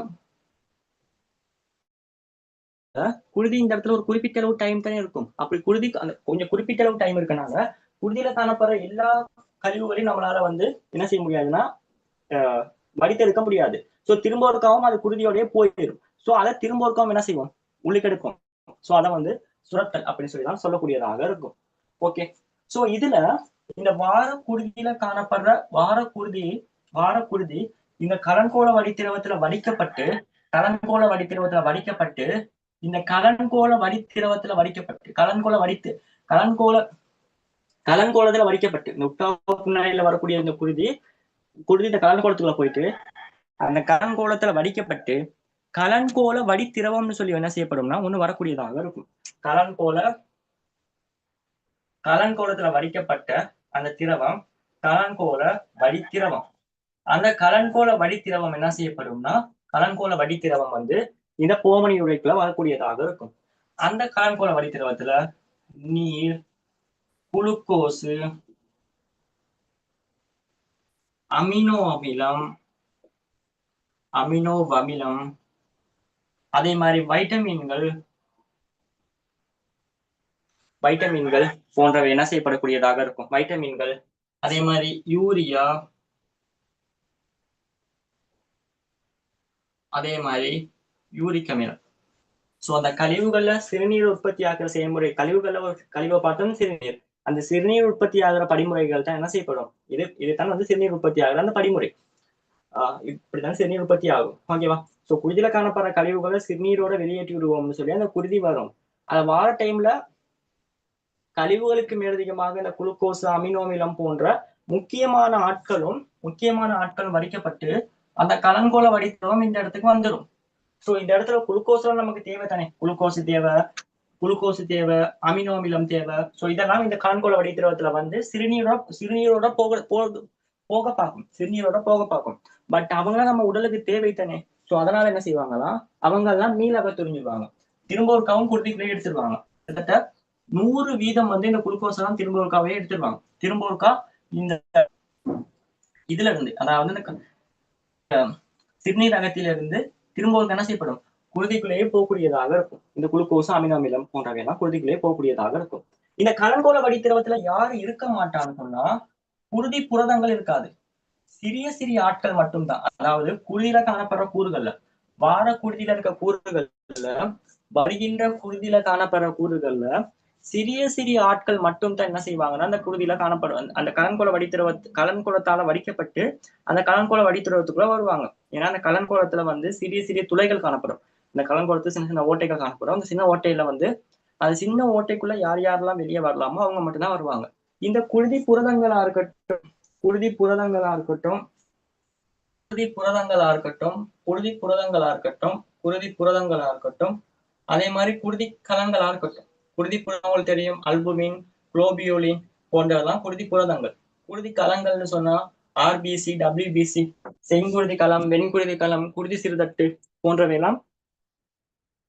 குருதி இந்த இடத்துல ஒரு குறிப்பிட்ட அளவு டைம் தானே இருக்கும். அப்படி குருதி அந்த கொஞ்சம் குறிப்பிட்ட அளவு டைம் இருக்கனால குருதியில காணப்படுற எல்லா கழிவுகளையும் நம்மளால வந்து என்ன செய்ய முடியாதுன்னா வடித்தெடுக்க முடியாது. சோ திரும்ப ஒருக்காவும் அது குருதியோடய போயிடும். சோ அதை திரும்ப ஒருக்காவும் என்ன செய்வோம், உள்ளுக்கெடுப்போம். சோ அதை வந்து சுரத்தல் அப்படின்னு சொல்லிதான் சொல்லக்கூடியதாக இருக்கும். ஓகே, சோ இதுல இந்த வார குருதியில காணப்படுற வார குருதி இந்த கலன்கோள வடித்திரவத்துல வடிக்கப்பட்டு இந்த கலன்கோளத்துல வடிக்கப்பட்டு கலன்கோளத்துல வடிக்கப்பட்டு இந்த உட்கார்நிலையில வரக்கூடிய இந்த குருதி இந்த கலன்கோளத்துக்குள்ள போயிட்டு அந்த கலன்கோளத்துல வடிக்கப்பட்டு கலன்கோள வடித்திரவம்னு சொல்லி என்ன செய்யப்படும்னா ஒண்ணு வரக்கூடியதாக இருக்கும். கலன்கோளத்துல வடிக்கப்பட்ட அந்த திரவம் கலன்கோள வடித்திரவம். அந்த கலன்கோள வடித்திரவம் என்ன செய்யப்படும்னா கலன்கோள வடித்திரவம் வந்து இந்த போமணி உரைக்குள்ள வரக்கூடியதாக இருக்கும். அந்த கலன்கோள வடித்திரவத்துல நீர், குளுக்கோசு, அமினோ அமிலம், அதே மாதிரி வைட்டமின்கள் போன்றவை என்ன செய்யப்படக்கூடியதாக இருக்கும். வைட்டமின்கள், அதே மாதிரி யூரியா, அதே மாதிரி யூரிக் அமிலம். சோ அந்த கழிவுகள்ல சிறுநீர் உற்பத்தி ஆகிற செயல்முறை, கழிவை பார்த்தோம் சிறுநீர், அந்த சிறுநீர் உற்பத்தி ஆகிற படிமுறைகள் தான் என்ன செய்யப்படும், இதுதான் வந்து சிறுநீர் உற்பத்தி ஆகிற அந்த படிமுறை. இப்படிதான் சிறுநீர் உற்பத்தி ஆகும். ஓகேவா? சோ குருதியில காணப்படுற கழிவுகளை சிறுநீரோட வெளியேற்றி விடுவோம்னு சொல்லி அந்த குருதி வரும். அது வார டைம்ல கழிவுகளுக்கு மேலதிகமாக இந்த குளுக்கோஸ், அமினோ அமிலம் போன்ற முக்கியமான ஆட்களும் வடிக்கப்பட்டு அந்த கலன்கோள வடித்திரவம் இந்த இடத்துக்கு வந்துடும். சோ இந்த இடத்துல குளுக்கோஸ்லாம் நமக்கு தேவை தானே, குளுக்கோஸ் தேவை, அமினோ அமிலம் தேவை. சோ இதெல்லாம் இந்த கலன்கோள வடித்திரவத்துல வந்து சிறுநீரோட போக பார்க்கும். பட் அவங்களாம் நம்ம உடலுக்கு தேவை தானே. சோ அதனால என்ன செய்வாங்களா, அவங்க எல்லாம் மீளாக துரிஞ்சிருவாங்க, திரும்ப ஒரு கவும் குருதிக்குள்ளே எடுத்துருவாங்க. கிட்டத்தட்ட 100% வந்து இந்த குளுக்கோஸ் எல்லாம் திரும்ப ஒருக்காவே எடுத்துருவாங்க. திரும்ப ஒருக்கா இந்த இதுல இருந்து, அதாவது சிறுநீரகத்தில இருந்து திரும்ப ஒரு என்ன செய்யப்படும், குருதிக்குள்ளேயே போகக்கூடியதாக இருக்கும். இந்த குளுக்கோஸ், அமினோ அமிலம் போன்றவை எல்லாம் குருதிக்குள்ளேயே போகக்கூடியதாக இருக்கும். இந்த கலன்கோள வடித்திரவத்துல யாரு இருக்க மாட்டான்னு சொன்னா குருதி புரதங்கள் இருக்காது. சிறிய ஆட்கள் மட்டும்தான். அதாவது குருதியில காணப்படுற கூறுகள்ல, வார குருதியில இருக்க கூறுகள்ல, வருகின்ற குருதியில காணப்படுற கூறுகள்ல சிறிய ஆட்கள் மட்டும் தான் என்ன செய்வாங்கன்னா அந்த குருதியில காணப்படும் அந்த கலன்கோளத்தால வடிக்கப்பட்டு அந்த கலன்கோள வடித்திரவத்துக்குள்ள வருவாங்க. ஏன்னா அந்த கலன்கோளத்துல வந்து சிறிய துளைகள் காணப்படும். இந்த கலன்கோளத்துல சின்ன ஓட்டைகள் காணப்படும். அந்த சின்ன ஓட்டையில வந்து அந்த சின்ன ஓட்டைக்குள்ள யாரெல்லாம் வெளியே வரலாமோ அவங்க மட்டும்தான் வருவாங்க. இந்த குருதி புரதங்களா இருக்கட்டும், அதே மாதிரி குருதி கலங்களா இருக்கட்டும், குருதி புரதங்கள் தெரியும், அல்புமின், குளோபியூலின் போன்றதெல்லாம் குருதி புரதங்கள். குருதி கலங்கள்னு சொன்னா ஆர்பிசி, டபிள்யூபிசி, செங்குருதி களம், வெண்குருதி களம், குருதி சிறுதட்டு போன்றவையெல்லாம்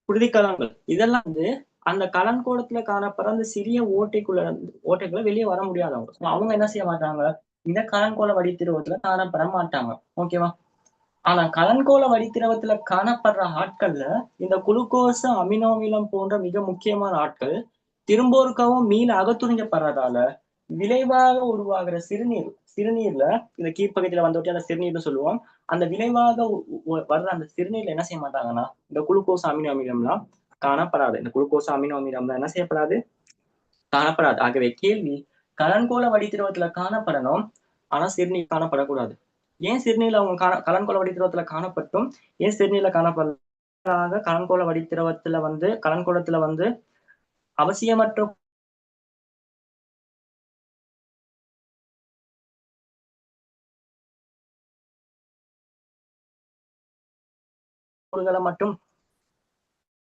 குருதி கலங்கள். இதெல்லாம் வந்து அந்த கலன்கோளத்துல காணப்படுற அந்த சிறிய ஓட்டைக்குள்ள வெளியே வர முடியாதவங்க. அவங்க என்ன செய்ய மாட்டாங்க, இந்த கலன்கோள வடித்திரவத்துல காணப்பட மாட்டாங்க. ஓகேவா? ஆனா கலன்கோள வடித்திரவத்துல காணப்படுற ஆட்கள்ல இந்த குளுக்கோஸ், அமினோ அமிலம் போன்ற மிக முக்கியமான ஆட்கள் திரும்ப ஒருக்கவும் மீள அகத்துறிஞ்சப்படுறதால விளைவாக உருவாகிற சிறுநீர்ல இந்த கீழ்ப்பகுதியில வந்துட்டு அந்த சிறுநீர்னு சொல்லுவோம். அந்த விளைவாக வர்ற அந்த சிறுநீர்ல என்ன செய்ய மாட்டாங்கன்னா இந்த குளுக்கோஸ், அமினோ அமிலம்லாம் காணப்படாது. இந்த குளுக்கோஸ், அமினோ அமிலம் என்ன செய்யப்படாது, காணப்படாது. ஆகவே கேள்வி, கலன்கோள வடித்திரவத்துல காணப்படணும், ஆனா சிறுநீர் காணப்படக்கூடாது. ஏன் சிறுநீர்ல அவங்க கலன்கோள வடித்திரவத்துல காணப்பட்டும் ஏன் சிறுநீர்ல காணப்படாத கலன்கோளத்துல வந்து அவசியமற்ற மூலக்கூறுகளை மட்டும்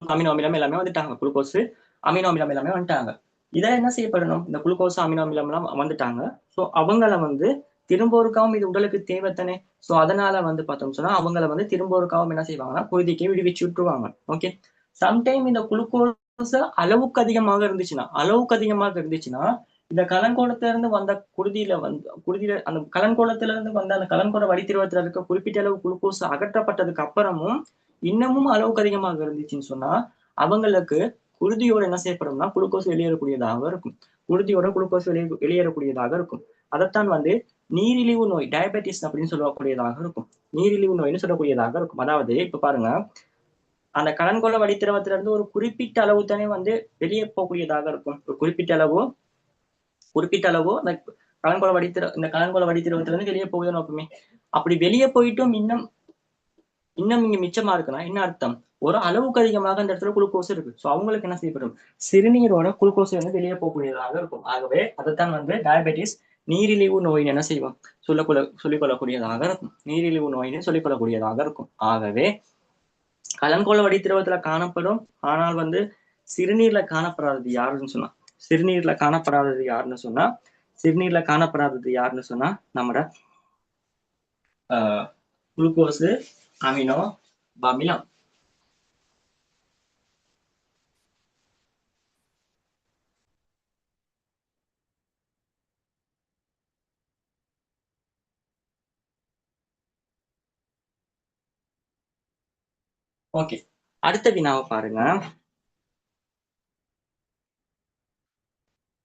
அமினோ அமிலம் எல்லாமே வந்துட்டாங்க, குளுக்கோஸ் அமினோ அமிலம் எல்லாமே வந்துட்டாங்க. இதை என்ன செய்யப்படணும், இந்த குளுக்கோஸ் அமினோ அமிலம் எல்லாம் வந்துட்டாங்க. ஸோ அவங்கள வந்து திரும்ப ஒருக்காவும் இது உடலுக்கு தேவைத்தானே. ஸோ அதனால வந்து பார்த்தோம் சொன்னா அவங்கள வந்து திரும்ப ஒருக்காவும் என்ன செய்வாங்கன்னா குருதிக்கு விடுவிச்சு விட்டுருவாங்க. ஓகே, சம்டைம் இந்த குளுக்கோஸ் அளவுக்கு அதிகமாக இருந்துச்சுன்னா இந்த கலங்கோலத்துல இருந்து வந்த குருதியில அந்த கலங்கோலத்துல இருந்து வந்த அந்த கலங்கோல வடித்திருவத்துல இருக்க குறிப்பிட்ட அளவு குளுக்கோஸ் அகற்றப்பட்டதுக்கு அப்புறமும் இன்னமும் அளவுக்கு அதிகமாக இருந்துச்சுன்னு சொன்னா அவங்களுக்கு குருதியோட என்ன செய்யப்படும்னா குளுக்கோஸ் வெளியேறக்கூடியதாக இருக்கும். குருதியோட குளுக்கோஸ் வெளியேறக்கூடியதாக இருக்கும். அதைத்தான் வந்து நீரிழிவு நோய், டயபெட்டிஸ் அப்படின்னு சொல்லக்கூடியதாக இருக்கும். நீரிழிவு நோய்னு சொல்லக்கூடியதாக இருக்கும். அதாவது இப்ப பாருங்க, அந்த கலன்கொள்ள வடித்திரவத்துல இருந்து ஒரு குறிப்பிட்ட அளவு தானே வந்து வெளியே போகக்கூடியதாக இருக்கும். ஒரு குறிப்பிட்ட அளவு அந்த கலன்கொள்ள வடித்திரவத்துல இருந்து வெளியே போகுதுன்னு நோக்குமே. அப்படி வெளியே போயிட்டும் இன்னும் இங்க மிச்சமா இருக்குன்னா என்ன அர்த்தம், ஒரு அளவுக்கு அதிகமாக அந்த இடத்துல குளுக்கோஸ் இருக்கு. ஸோ அவங்களுக்கு என்ன செய்யப்படும், சிறுநீரோட குளுக்கோஸ் வந்து வெளியே போகக்கூடியதாக இருக்கும். ஆகவே அதைத்தான் வந்து டயபெட்டிஸ் நீரிழிவு நோய் என்ன செய்வோம் சொல்லிக்கொள்ளக்கூடியதாக இருக்கும். நீரிழிவு நோயின்னு சொல்லிக்கொள்ளக்கூடியதாக இருக்கும். ஆகவே கலன்கோள வடித்திரவத்துல காணப்படும், ஆனால் வந்து சிறுநீர்ல காணப்படாதது யாருன்னு சொன்னா நம்மட குளுக்கோஸ் அமினோ அமிலம். ஓகே, அடுத்த வினாவை பாருங்க.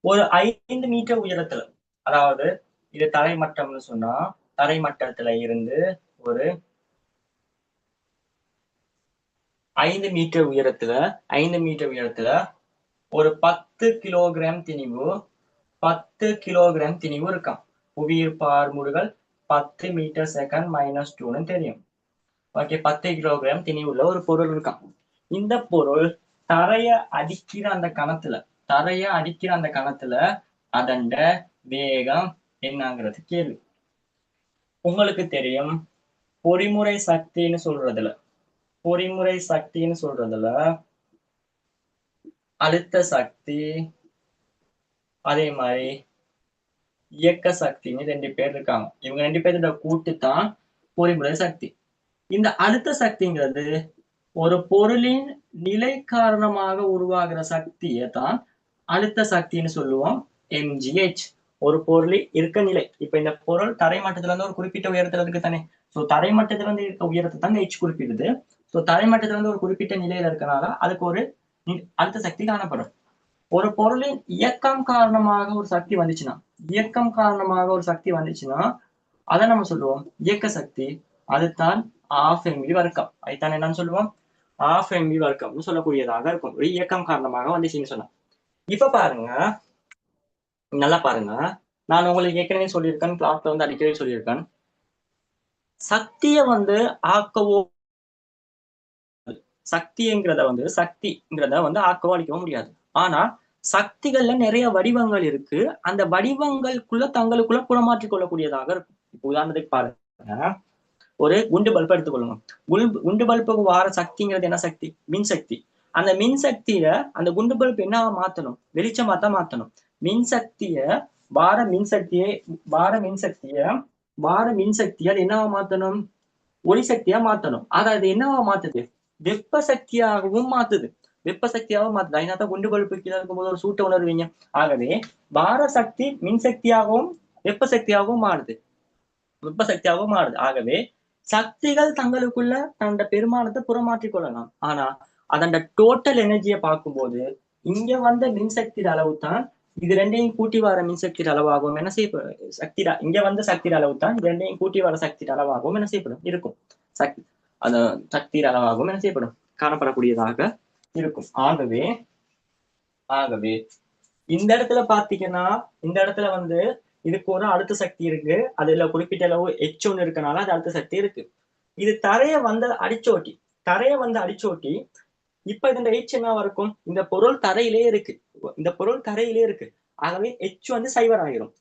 ஒரு 5 மீட்டர் உயரத்துல, அதாவது இது தரைமட்டம்னு சொன்னா தரைமட்டத்துல இருந்து ஒரு 5 மீட்டர் உயரத்துல ஒரு 10 கிலோகிராம் திணிவு இருக்கான். புவியீர்ப்பு பார்முடுகள் 10 மீட்டர் செகண்ட் -2ன்னு தெரியும். ஓகே, 10 கிலோகிராம் திணிவுள்ள ஒரு பொருள் இருக்கான். இந்த பொருள் தரைய அடிக்கிற அந்த கணத்துல அதண்ட வேகம் என்னங்கிறது கேள்வி. உங்களுக்கு தெரியும், பொறிமுறை சக்தின்னு சொல்றதுல அழுத்த சக்தி அதே மாதிரி இயக்க சக்தின்னு 2 பேர் இருக்காங்க. இவங்க 2 பேரோட கூட்டு தான் பொறிமுறை சக்தி. இந்த அழுத்த சக்திங்கிறது ஒரு பொருளின் நிலை காரணமாக உருவாகிற சக்தியை தான் அழுத்த சக்தின்னு சொல்லுவோம், mgh. ஒரு பொருள் இருக்க நிலை, இப்ப இந்த பொருள் தரைமட்டத்துல இருந்து ஒரு குறிப்பிட்ட உயரத்துல இருக்கு தானே. ஸோ தரைமட்டத்துல இருந்து இருக்க உயரத்தை தான் h குறிப்பிடுது. ஸோ தரைமட்டத்துல இருந்து ஒரு குறிப்பிட்ட நிலையில இருக்கனால அதுக்கு ஒரு அழுத்த சக்தி காணப்படும். ஒரு பொருளின் இயக்கம் காரணமாக ஒரு சக்தி வந்துச்சுன்னா அதை நம்ம சொல்லுவோம் இயக்க சக்தி. அதுதான் ½ mv வர்க்கம். அதுதான் என்னன்னு சொல்லுவோம், ½ mv வர்க்கம்னு சொல்லக்கூடியதாக இருக்கும், ஒரு இயக்கம் காரணமாக வந்துச்சுன்னு சொன்னா. இப்ப பாருங்க, நல்லா பாருங்க, நான் உங்களுக்கு ஏற்கனவே சொல்லியிருக்கேன், கிளாஸ்ல வந்து அடிக்கடி சொல்லியிருக்கேன், சக்தியை வந்து சக்திங்கிறத வந்து ஆக்கவோ அழிக்கவோ முடியாது. ஆனா சக்திகள்ல நிறைய வடிவங்கள் இருக்கு. அந்த வடிவங்களுக்குள்ள தங்களுக்குள்ள புறமாற்றிக் கொள்ளக்கூடியதாக இருக்கும். இப்போ உதாரணத்துக்கு பாருங்க, ஒரு குண்டு பல்பை எடுத்துக்கொள்ளுங்க. குண்டு பல்புக்கு வார சக்திங்கிறது என்ன சக்தி, மின்சக்தி. அந்த மின்சக்திய அந்த குண்டு பல்பு என்ன மாத்தணும், வெளிச்சமா தான் மாத்தணும். வார மின்சக்திய என்னவா மாத்தணும், ஒளி சக்தியா மாத்தணும். ஆக அது என்னவா மாத்துது, வெப்ப சக்தியாகவும் மாத்துது. அதனால்தான் குண்டு பல்பு கீழே இருக்கும்போது ஒரு சூட்டை உணர்வீங்க. ஆகவே பார சக்தி மின்சக்தியாகவும் வெப்ப சக்தியாகவும் மாறுது. ஆகவே சக்திகள் தங்களுக்குள்ள தன்னோட பெருமானத்தை புறமாற்றிக் கொள்ளலாம். ஆனா அதோட டோட்டல் எனர்ஜியை பார்க்கும்போது இங்க வந்த மின்சக்தி அளவு தான் இது ரெண்டையும் கூட்டி வர மின்சக்தி அளவாகவும் என்ன செய்யப்படும், இங்க வந்த சக்தி அளவு தான் இது ரெண்டையும் கூட்டி வர சக்தி அளவாகவும் என்ன செய்யப்படும் இருக்கும். அந்த சக்தி அளவாகவும் என்ன செய்யப்படும், காணப்படக்கூடியதாக இருக்கும். ஆகவே இந்த இடத்துல பாத்தீங்கன்னா, இந்த இடத்துல வந்து இதுக்கு ஒரு அழுத்த சக்தி இருக்கு, அதுல குறிப்பிட்ட அளவு h1 இருக்கனால அது அழுத்த சக்தி இருக்கு. இது தரைய வந்து அடிச்சோட்டி இப்ப இந்த h என்னவா இருக்கும், இந்த பொருள் தரையிலே இருக்கு. ஆகவே h வந்து 0 ஆயிரும்.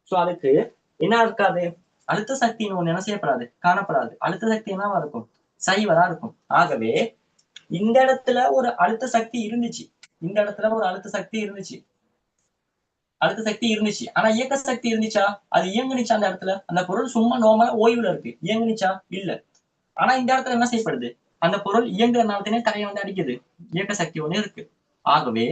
சோ அதுக்கு என்ன இருக்காது, அழுத்த சக்தின்னு ஒண்ணு என்ன செய்யப்படாது, காணப்படாது. அழுத்த சக்தி என்னவா இருக்கும், சைவரா இருக்கும். ஆகவே இந்த இடத்துல ஒரு அழுத்த சக்தி இருந்துச்சு, இந்த இடத்துல ஒரு அழுத்த சக்தி இருந்துச்சு, அழுத்த சக்தி இருந்துச்சு. ஆனா இயக்க சக்தி இருந்துச்சா? அது இயங்குனுச்சா அந்த இடத்துல? அந்த பொருள் சும்மா நார்மலா ஓய்வுல இருக்கு, இயங்குனுச்சா? இல்ல. ஆனா இந்த இடத்துல என்ன செய்யப்படுது? அந்த பொருள் இயங்குறதுனால தரையை வந்து அடிக்குது, இயக்க சக்தி ஒண்ணு இருக்கு. ஆகவே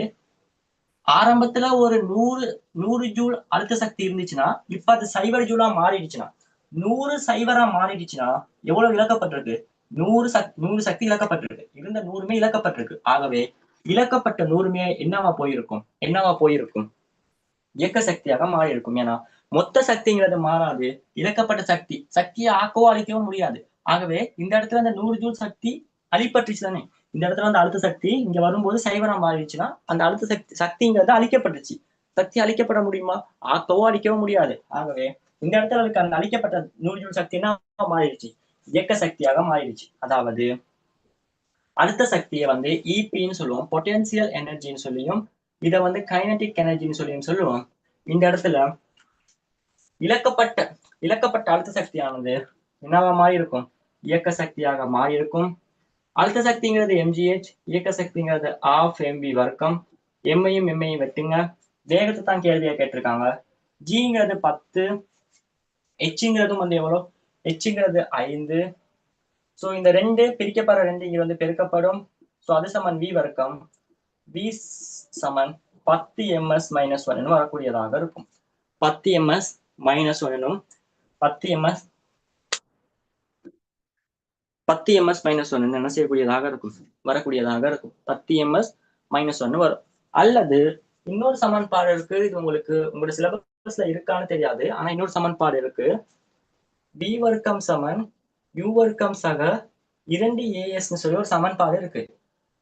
ஆரம்பத்துல ஒரு 100 ஜூல் அழுத்த சக்தி இருந்துச்சுன்னா இப்ப அது 0 ஜூலா மாறிடுச்சுன்னா 100 சைவரா மாறிடுச்சுன்னா எவ்வளவு இழக்கப்பட்டிருக்கு? 100 சக்தி இழக்கப்பட்டிருக்கு. இருந்த 100மே இழக்கப்பட்டிருக்கு. ஆகவே இழக்கப்பட்ட 100மே என்னவா போயிருக்கும்? இயக்க சக்தியாக மாறி இருக்கும். ஏன்னா மொத்த சக்திங்கிறது மாறாது. இழக்கப்பட்ட சக்தியை ஆக்கவோ அழிக்கவோ முடியாது. ஆகவே இந்த இடத்துல அந்த 100 ஜூல் சக்தி அழிப்பட்டுச்சு தானே. இந்த இடத்துல அந்த அழுத்த சக்தி இங்க வரும்போது சைவரா மாறிடுச்சுன்னா அந்த அழுத்த சக்திங்கிறது அழிக்கப்பட்டுச்சு. சக்தி அழிக்கப்பட முடியுமா? ஆக்கவோ அழிக்கவோ முடியாது. ஆகவே இந்த இடத்துல இருக்க அந்த அழிக்கப்பட்ட 100 ஜூல் சக்தினா மாறிடுச்சு, இயக்க சக்தியாக மாறிடுச்சு. அதாவது அழுத்த சக்தியை வந்து இபின்னு சொல்லுவோம், பொட்டன்சியல் எனர்ஜின்னு சொல்லியும் இதை வந்து கைனடிக் எனர்ஜின்னு சொல்லுவோம். இந்த இடத்துல இழக்கப்பட்ட அழுத்த சக்தியானது என்னவா மாறி இருக்கும்? இயக்க சக்தியாக மாறி இருக்கும். அழுத்த சக்திங்கிறது mgh, இயக்க சக்திங்கிறது ½ mv வர்க்கம். எம்மையும் எம்மையும் வெட்டுங்க. வேகத்தை தான் கேள்வியா கேட்டிருக்காங்க. ஜிங்கிறது 10, ஹெச்ங்கிறதும் வந்து எவ்வளோ? ஹெச்ங்கிறது 5. ஸோ இந்த 2 பிரிக்கப்படுற 2 இங்க வந்து பெருக்கப்படும். ஸோ அது சமன் v வர்க்கம். v சமன் 10 ms - 1 வரக்கூடியதாக இருக்கும். 10 ms - 1 10 ms - 1 என்ன செய்யக்கூடியதாக இருக்கும்? வரக்கூடியதாக இருக்கும். 10 ms - 1 வரும். அல்லது இன்னொரு சமன்பாடு இருக்கு. இது உங்களோட சிலபஸ்ல இருக்கான்னு தெரியாது. ஆனா இன்னொரு சமன்பாடு இருக்கு. v வர்க்கம் சமன் u வர்க்கம் சக 2as சொல்லி ஒரு சமன்பாடு இருக்கு.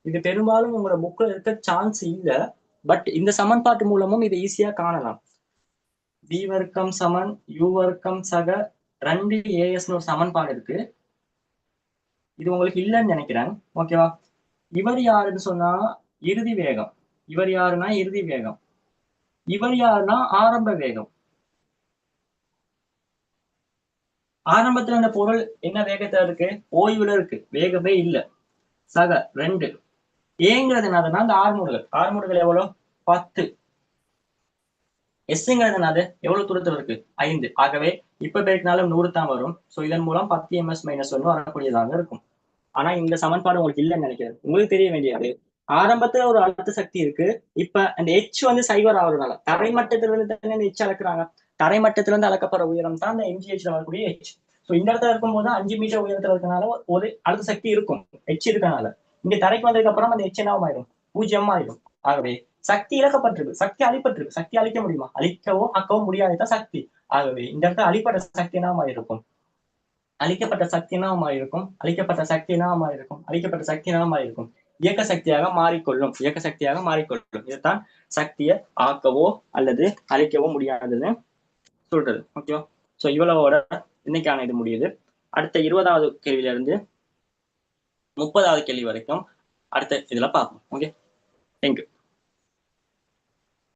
இது பெரும்பாலும் உங்களோட புக்ல இருக்க சான்ஸ் இல்ல. பட் இந்த சமன்பாட்டு மூலமும் இதை ஈஸியா காணலாம். v வர்க்கம் சமன் u வர்க்கம் சக 2as ஒரு சமன்பாடு இருக்கு. இது உங்களுக்கு இல்லைன்னு நினைக்கிறேன். ஓகேவா? இவர் யாருன்னு சொன்னா இறுதி வேகம். இவர் யாருன்னா இறுதி வேகம். இவர் யாருன்னா ஆரம்ப வேகம். ஆரம்பத்துல அந்த பொருள் என்ன வேகத்துல இருக்கு? ஓய்வுல இருக்கு, வேகமே இல்லை. சக 2 ஏங்கிறது என்னதுன்னா அந்த ஆர்மூடுகள் எவ்வளவு? 10. எஸ்ங்கிறது எவ்வளவு தூரத்துல இருக்கு? 5. ஆகவே இப்ப பேருக்குனாலும் 100 தான் வரும். ஸோ இதன் மூலம் 10 ms - 1 வரக்கூடியதாக இருக்கும். ஆனா இந்த சமன்பாடு உங்களுக்கு இல்லைன்னு நினைக்கிறேன். உங்களுக்கு தெரிய வேண்டியது, ஆரம்பத்துல ஒரு அழுத்த சக்தி இருக்கு. இப்ப அந்த எச் வந்து சைவர் ஆகுறதுனால தரைமட்டத்துல இருந்து தானே இந்த எச் அளக்குறாங்க. தரைமட்டத்துல இருந்து அளக்கப்படுற உயரம் தான் அந்த எம்ஜிஹெச்ல வரக்கூடிய எச். ஸோ இந்த இடத்துல இருக்கும்போது 5 மீட்டர் உயரத்துல இருக்கனால ஒரு அழுத்த சக்தி இருக்கும், எச் இருக்கனால. இங்க தரைக்கு வந்ததுக்கு அப்புறம் அந்த எச் என்னவாயிரும்? 0 ஆயிரும். ஆகவே சக்தி இழக்கப்பட்டிருக்கு, சக்தி அழிப்பட்டிருக்கு. சக்தி அழிக்க முடியுமா? அழிக்கவோ ஆக்கவோ முடியாதுதான் சக்தி. ஆகவே இந்த இடத்துல அழிப்பட்ட சக்தி என்னவா இருக்கும்? அழிக்கப்பட்ட சக்தி என்னவா இருக்கும்? அழிக்கப்பட்ட சக்தி என்னவா இருக்கும்? அழிக்கப்பட்ட சக்தி என்னவா இருக்கும்? இயக்க சக்தியாக மாறிக்கொள்ளும். இயக்க சக்தியாக மாறிக்கொள்ளும். இதுதான் சக்தியை ஆக்கவோ அல்லது அழிக்கவோ முடியாதுன்னு சொல்றது. ஓகேவா? ஸோ இவ்வளவோட இன்னைக்கான இது முடியுது. அடுத்த 20வது கேள்வியில இருந்து 30வது கேள்வி வரைக்கும் அடுத்த இதுல பார்ப்போம். Okay, thank you.